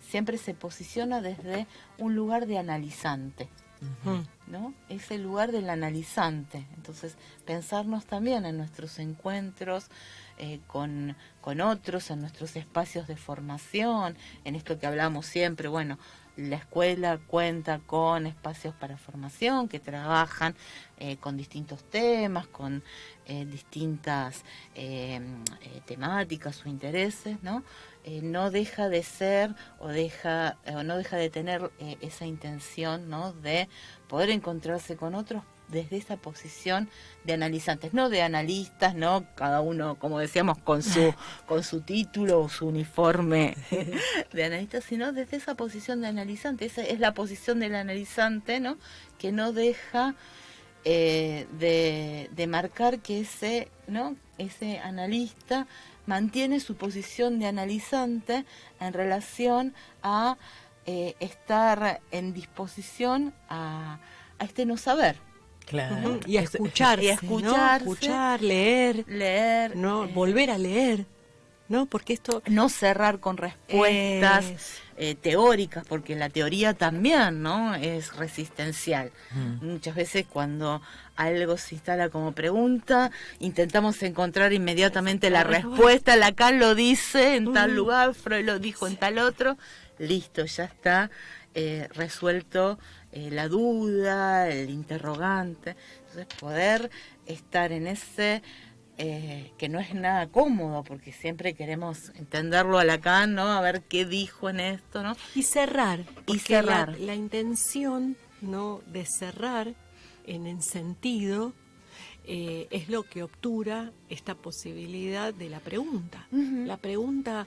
siempre se posiciona desde un lugar de analizante, ¿no? Es el lugar del analizante. Entonces, pensarnos también en nuestros encuentros con otros, en nuestros espacios de formación, en esto que hablamos siempre, bueno, la escuela cuenta con espacios para formación que trabajan con distintos temas, con distintas temáticas o intereses, ¿no? No deja de ser o no deja de tener esa intención, ¿no? De poder encontrarse con otros desde esa posición de analizantes, no de analistas, no cada uno, como decíamos, con su título o su uniforme de analista, sino desde esa posición de analizante. Esa es la posición del analizante, ¿no? Que no deja de marcar que ese analista mantiene su posición de analizante en relación a estar en disposición a este no saber. Claro. Y a escucharse, Y a escucharse, ¿no? Escuchar, leer, ¿no? Volver a leer, ¿no? Porque esto... No cerrar con respuestas teóricas, porque la teoría también, ¿no? Es resistencial. Muchas veces cuando algo se instala como pregunta, intentamos encontrar inmediatamente la respuesta. Lacan lo dice en tal lugar, Freud lo dijo en tal otro. Listo, ya está resuelto la duda, el interrogante. Entonces poder estar en ese que no es nada cómodo, porque siempre queremos entenderlo a Lacan, ¿no? A ver qué dijo en esto, ¿no? Y cerrar. Y cerrar. La intención, ¿no? De cerrar en el sentido es lo que obtura esta posibilidad de la pregunta. La pregunta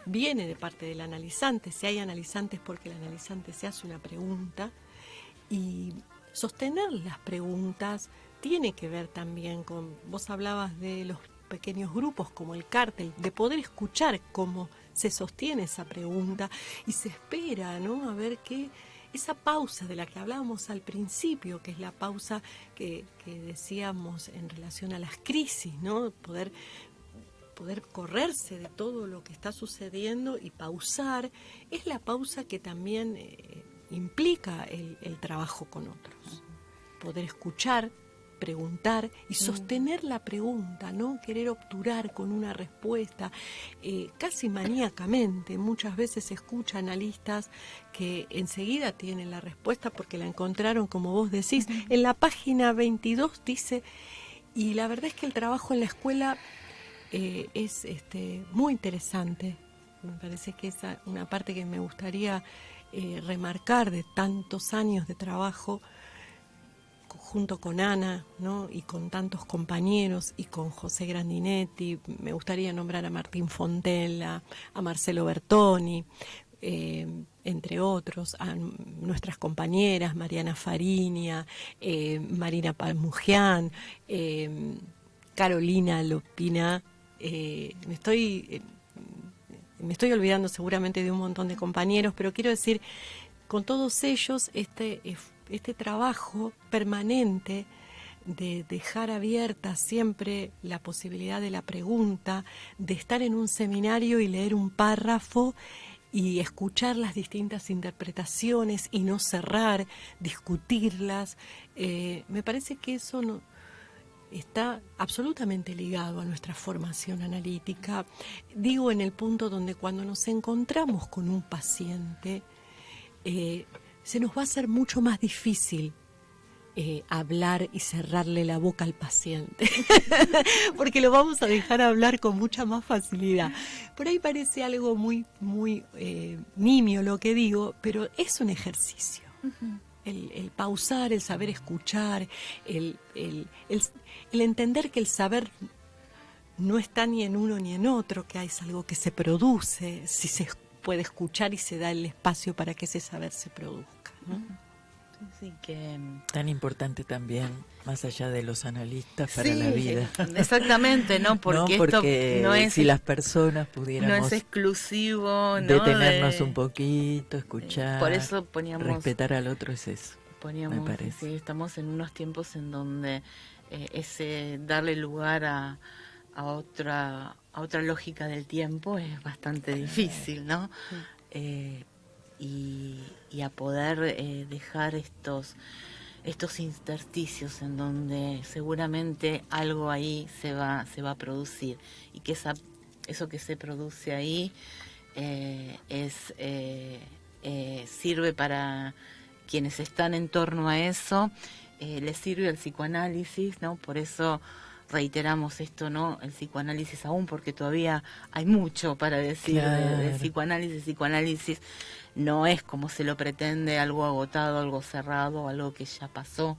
viene de parte del analizante. Si hay analizantes, porque el analizante se hace una pregunta, y sostener las preguntas tiene que ver también con, vos hablabas de los pequeños grupos como el cártel, de poder escuchar cómo se sostiene esa pregunta y se espera, ¿no? A ver qué, esa pausa de la que hablábamos al principio, que es la pausa que decíamos en relación a las crisis, ¿no? Poder correrse de todo lo que está sucediendo y pausar, es la pausa que también implica el trabajo con otros. Poder escuchar, preguntar y sostener la pregunta, no querer obturar con una respuesta casi maníacamente. Muchas veces se escucha analistas que enseguida tienen la respuesta porque la encontraron, como vos decís. En la página 22 dice, y la verdad es que el trabajo en la escuela es muy interesante. Me parece que es una parte que me gustaría remarcar de tantos años de trabajo junto con Ana, ¿no? Y con tantos compañeros, y con José Grandinetti. Me gustaría nombrar a Martín Fontella, a Marcelo Bertoni, entre otros, a nuestras compañeras Mariana Fariña, Marina Palmujian, Carolina Lopina. Me estoy olvidando seguramente de un montón de compañeros, pero quiero decir, con todos ellos, este trabajo permanente de dejar abierta siempre la posibilidad de la pregunta, de estar en un seminario y leer un párrafo y escuchar las distintas interpretaciones y no cerrar, discutirlas, me parece que eso no está absolutamente ligado a nuestra formación analítica. Digo, en el punto donde cuando nos encontramos con un paciente, se nos va a hacer mucho más difícil hablar y cerrarle la boca al paciente, porque lo vamos a dejar hablar con mucha más facilidad. Por ahí parece algo muy nimio lo que digo, pero es un ejercicio. El pausar, el saber escuchar, el entender que el saber no está ni en uno ni en otro, que es algo que se produce, si se puede escuchar y se da el espacio para que ese saber se produzca, ¿no? Sí, que Tan importante también, más allá de los analistas, para sí, la vida. exactamente, ¿no? Porque, Porque esto no es, si las personas no pudiéramos es exclusivo, ¿no? detenernos un poquito, escuchar, por eso respetar al otro, es eso, me parece. sí, estamos en unos tiempos en donde ese darle lugar a otra lógica del tiempo es bastante difícil, ¿no? Y a poder dejar estos intersticios en donde seguramente algo ahí se va a producir, y que eso que se produce ahí sirve para quienes están en torno a eso, les sirve al psicoanálisis, ¿no? Por eso reiteramos esto, ¿no? El psicoanálisis aún, porque todavía hay mucho para decir de psicoanálisis. Psicoanálisis no es, como se lo pretende, algo agotado, algo cerrado, algo que ya pasó.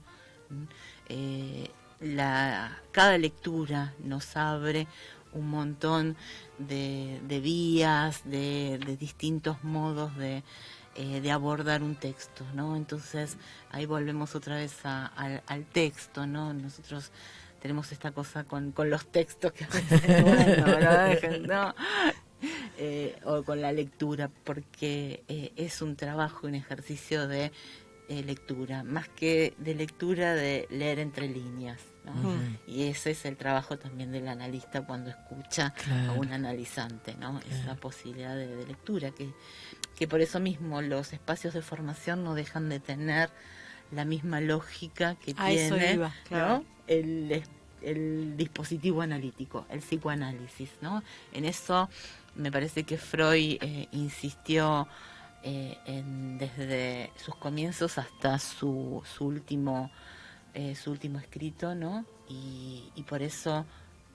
Cada lectura nos abre un montón de vías, de distintos modos de abordar un texto, ¿no? Entonces ahí volvemos otra vez al texto, ¿no? Nosotros tenemos esta cosa con los textos que a veces, bueno, lo dejan, ¿no? O con la lectura, porque es un trabajo, un ejercicio de lectura, más que de lectura, de leer entre líneas, ¿no? Y ese es el trabajo también del analista cuando escucha a un analizante, ¿no? Esa posibilidad de lectura, que por eso mismo los espacios de formación no dejan de tener la misma lógica que tiene, ¿no? el dispositivo analítico, el psicoanálisis, ¿no? En eso me parece que Freud insistió desde sus comienzos hasta su último escrito, ¿no? Y por eso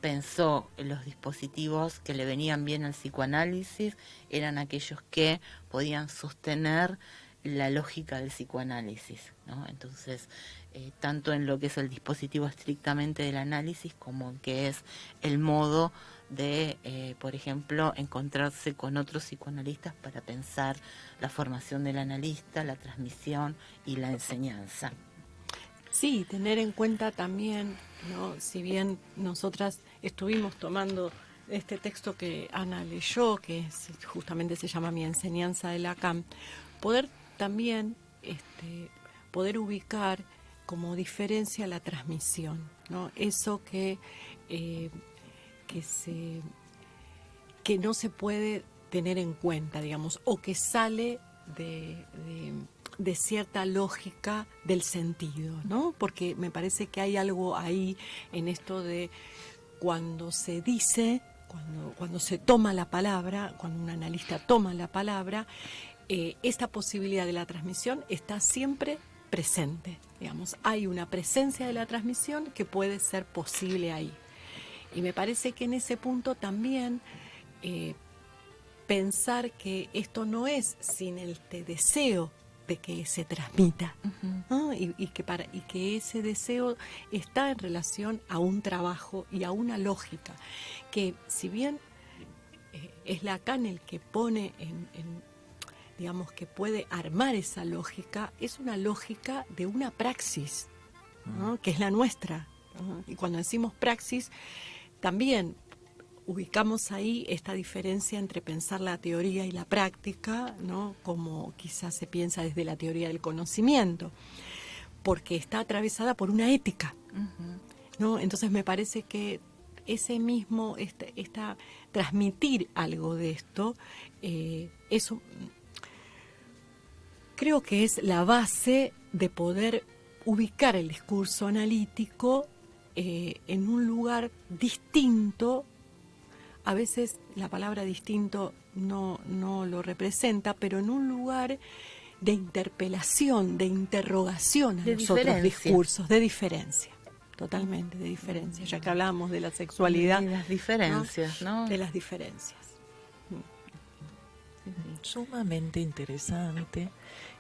pensó en los dispositivos que le venían bien al psicoanálisis, eran aquellos que podían sostener la lógica del psicoanálisis, ¿no? Entonces, tanto en lo que es el dispositivo estrictamente del análisis, como en que es el modo de, por ejemplo, encontrarse con otros psicoanalistas para pensar la formación del analista, la transmisión y la enseñanza. Sí, tener en cuenta también, ¿no? Si bien nosotras estuvimos tomando este texto que Ana leyó, que justamente se llama Mi enseñanza de Lacan, poder también poder ubicar como diferencia la transmisión, ¿no? Eso que no se puede tener en cuenta, digamos, o que sale de cierta lógica del sentido, ¿no? Porque me parece que hay algo ahí en esto de cuando se dice, cuando se toma la palabra, cuando un analista toma la palabra, esta posibilidad de la transmisión está siempre presente, digamos, hay una presencia de la transmisión que puede ser posible ahí. Y me parece que en ese punto también pensar que esto no es sin el deseo de que se transmita, ¿no? y que ese deseo está en relación a un trabajo y a una lógica, que si bien es Lacan el que pone digamos, que puede armar esa lógica, es una lógica de una praxis, ¿no? Que es la nuestra, ¿no? Y cuando decimos praxis, también ubicamos ahí esta diferencia entre pensar la teoría y la práctica, ¿no? Como quizás se piensa desde la teoría del conocimiento, porque está atravesada por una ética, ¿no? Entonces me parece que ese mismo, transmitir algo de esto, eso creo que es la base de poder ubicar el discurso analítico en un lugar distinto. A veces la palabra distinto no lo representa, pero en un lugar de interpelación, de interrogación a los otros discursos, de diferencia, totalmente de diferencia, ya que hablábamos de la sexualidad. De las diferencias, ¿no? De las diferencias. Sumamente interesante,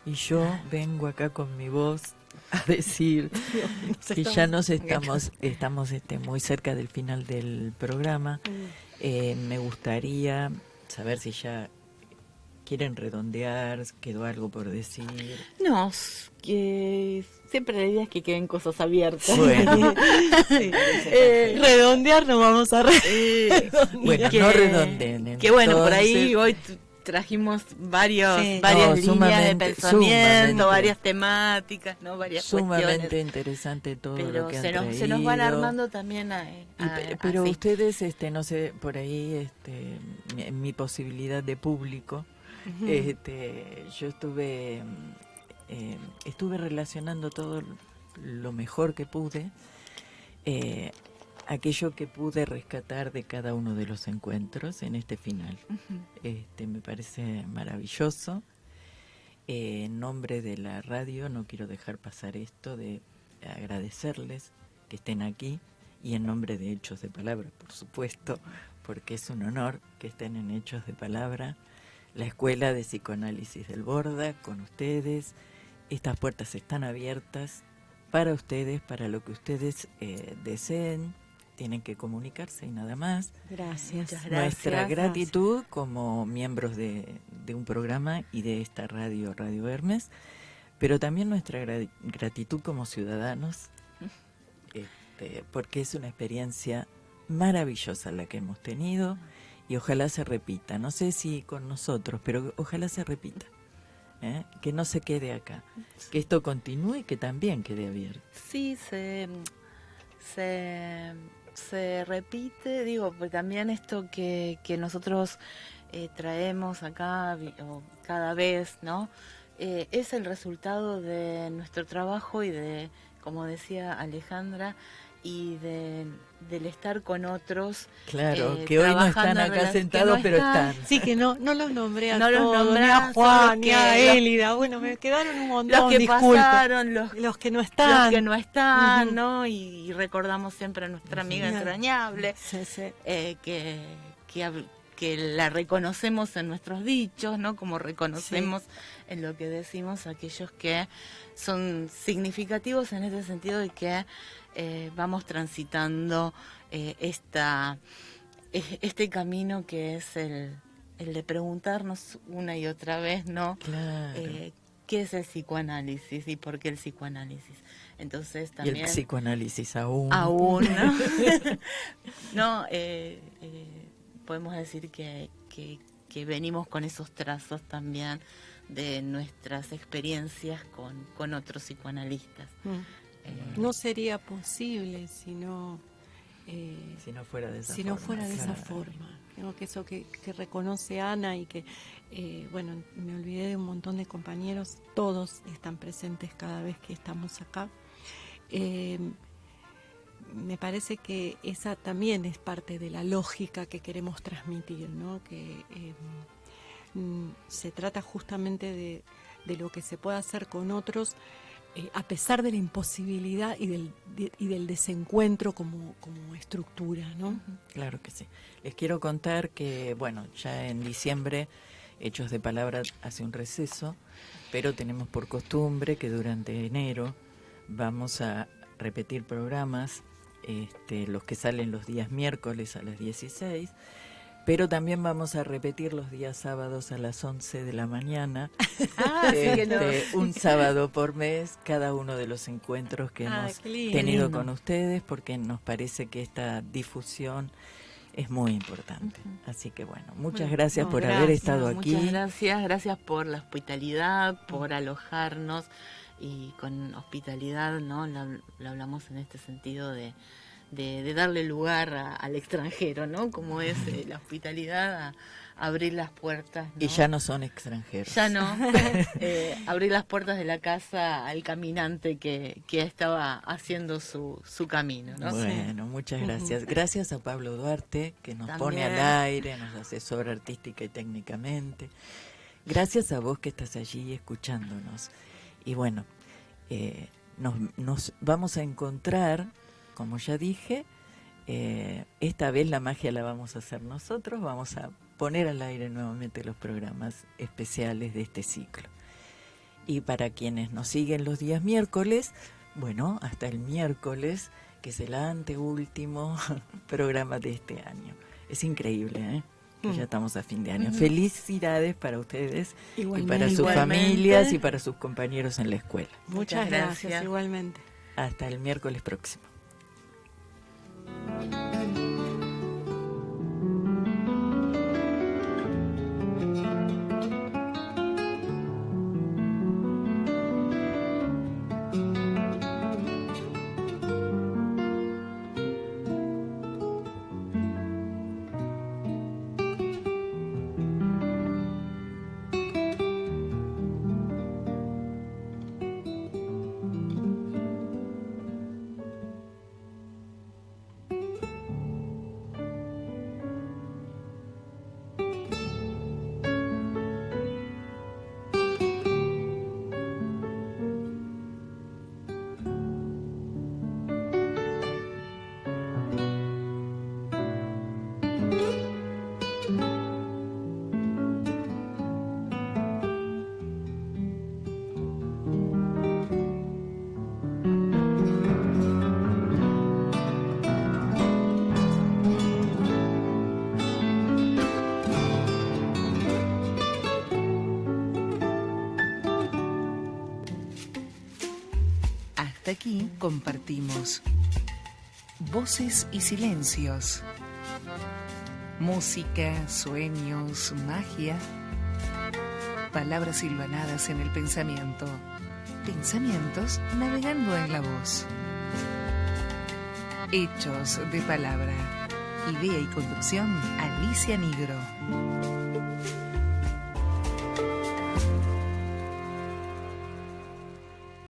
y yo vengo acá con mi voz a decir que ya estamos muy cerca del final del programa. Me gustaría saber si ya ¿Quieren redondear? ¿Quedó algo por decir? No, que siempre la idea es que queden cosas abiertas. Bueno, Sí. Redondear no vamos a bueno, que- no redondeen. Que bueno, por ahí entonces. hoy trajimos varias Sí. líneas de Sumamente, pensamiento, varias temáticas, ¿no? Varias Sumamente cuestiones. interesante todo Pero lo que han se nos van traído. armando también Pero así. ustedes, no sé, por ahí, mi posibilidad de público, yo estuve relacionando todo lo mejor que pude, aquello que pude rescatar de cada uno de los encuentros en este final. Me parece maravilloso. En nombre de la radio no quiero dejar pasar esto de agradecerles que estén aquí, y en nombre de Hechos de Palabra, por supuesto, porque es un honor que estén en Hechos de Palabra, la Escuela de Psicoanálisis del Borda, con ustedes. Estas puertas están abiertas para ustedes, para lo que ustedes deseen. Tienen que comunicarse y nada más. Gracias. Muchas Nuestra gracias. gratitud como miembros de un programa y de esta Radio Hermes, pero también nuestra gratitud como ciudadanos, porque es una experiencia maravillosa la que hemos tenido y ojalá se repita. No sé si con nosotros, pero ojalá se repita. Que no se quede acá, que esto continúe y que también quede abierto. Sí, se repite, digo, pues también esto que nosotros traemos acá o cada vez, ¿no? Es el resultado de nuestro trabajo y de, como decía Alejandra, y del estar con otros. Claro, que hoy no están acá sentados, pero están. Sí, que no los nombré a No los todos, ni nombrás, a son Juan, los ni que- a los- Élida. Bueno, me quedaron un montón, Los que disculpen. pasaron, los Los que no están. los que no están, Ujú. ¿no? Y recordamos siempre a nuestra amiga Genial. entrañable, Sí, sí. que la reconocemos en nuestros dichos, ¿no? Como reconocemos en lo que decimos aquellos que son significativos en ese sentido de que vamos transitando este camino que es el de preguntarnos una y otra vez, ¿no? Claro. ¿Qué es el psicoanálisis y por qué el psicoanálisis? Entonces Y también el psicoanálisis aún. ¿no? No, podemos decir que venimos con esos trazos también de nuestras experiencias con otros psicoanalistas. No sería posible si no fuera de esa si forma. no fuera de esa claro. forma. Creo que eso que reconoce Ana y que, bueno, me olvidé de un montón de compañeros, todos están presentes cada vez que estamos acá. Me parece que esa también es parte de la lógica que queremos transmitir, ¿no? Que se trata justamente de lo que se puede hacer con otros, a pesar de la imposibilidad y del desencuentro como estructura, ¿no? Claro que sí. Les quiero contar que, bueno, ya en diciembre Hechos de Palabra hace un receso, pero tenemos por costumbre que durante enero vamos a repetir programas, los que salen los días miércoles a las 16, pero también vamos a repetir los días sábados a las 11 de la mañana, Así que no. un sábado por mes, cada uno de los encuentros que hemos qué lindo. tenido lindo. con ustedes, porque nos parece que esta difusión es muy importante. Así que bueno, muchas Bueno, gracias no, por gracias. haber estado aquí. Muchas gracias por la hospitalidad, por alojarnos y con hospitalidad, ¿no? Lo hablamos en este sentido de darle lugar al extranjero, ¿no? Como es la hospitalidad, a abrir las puertas, ¿no? Y ya no son extranjeros. Ya no, abrir las puertas de la casa al caminante que estaba haciendo su camino, ¿no? Bueno, muchas gracias. Gracias a Pablo Duarte, que nos pone También. al aire, nos asesora artística y técnicamente. Gracias a vos que estás allí escuchándonos. Y bueno, nos vamos a encontrar, como ya dije, esta vez la magia la vamos a hacer nosotros, vamos a poner al aire nuevamente los programas especiales de este ciclo. Y para quienes nos siguen los días miércoles, bueno, hasta el miércoles, que es el anteúltimo programa de este año. Es increíble, ¿eh? que ya estamos a fin de año. Felicidades para ustedes Igualmente. y para sus Igualmente. familias y para sus compañeros en la escuela. Muchas gracias, igualmente. Hasta el miércoles próximo. Hasta aquí compartimos voces y silencios, música, sueños, magia, palabras hilvanadas en el pensamiento, pensamientos navegando en la voz. Hechos de palabra. Idea y conducción, Alicia Nigro.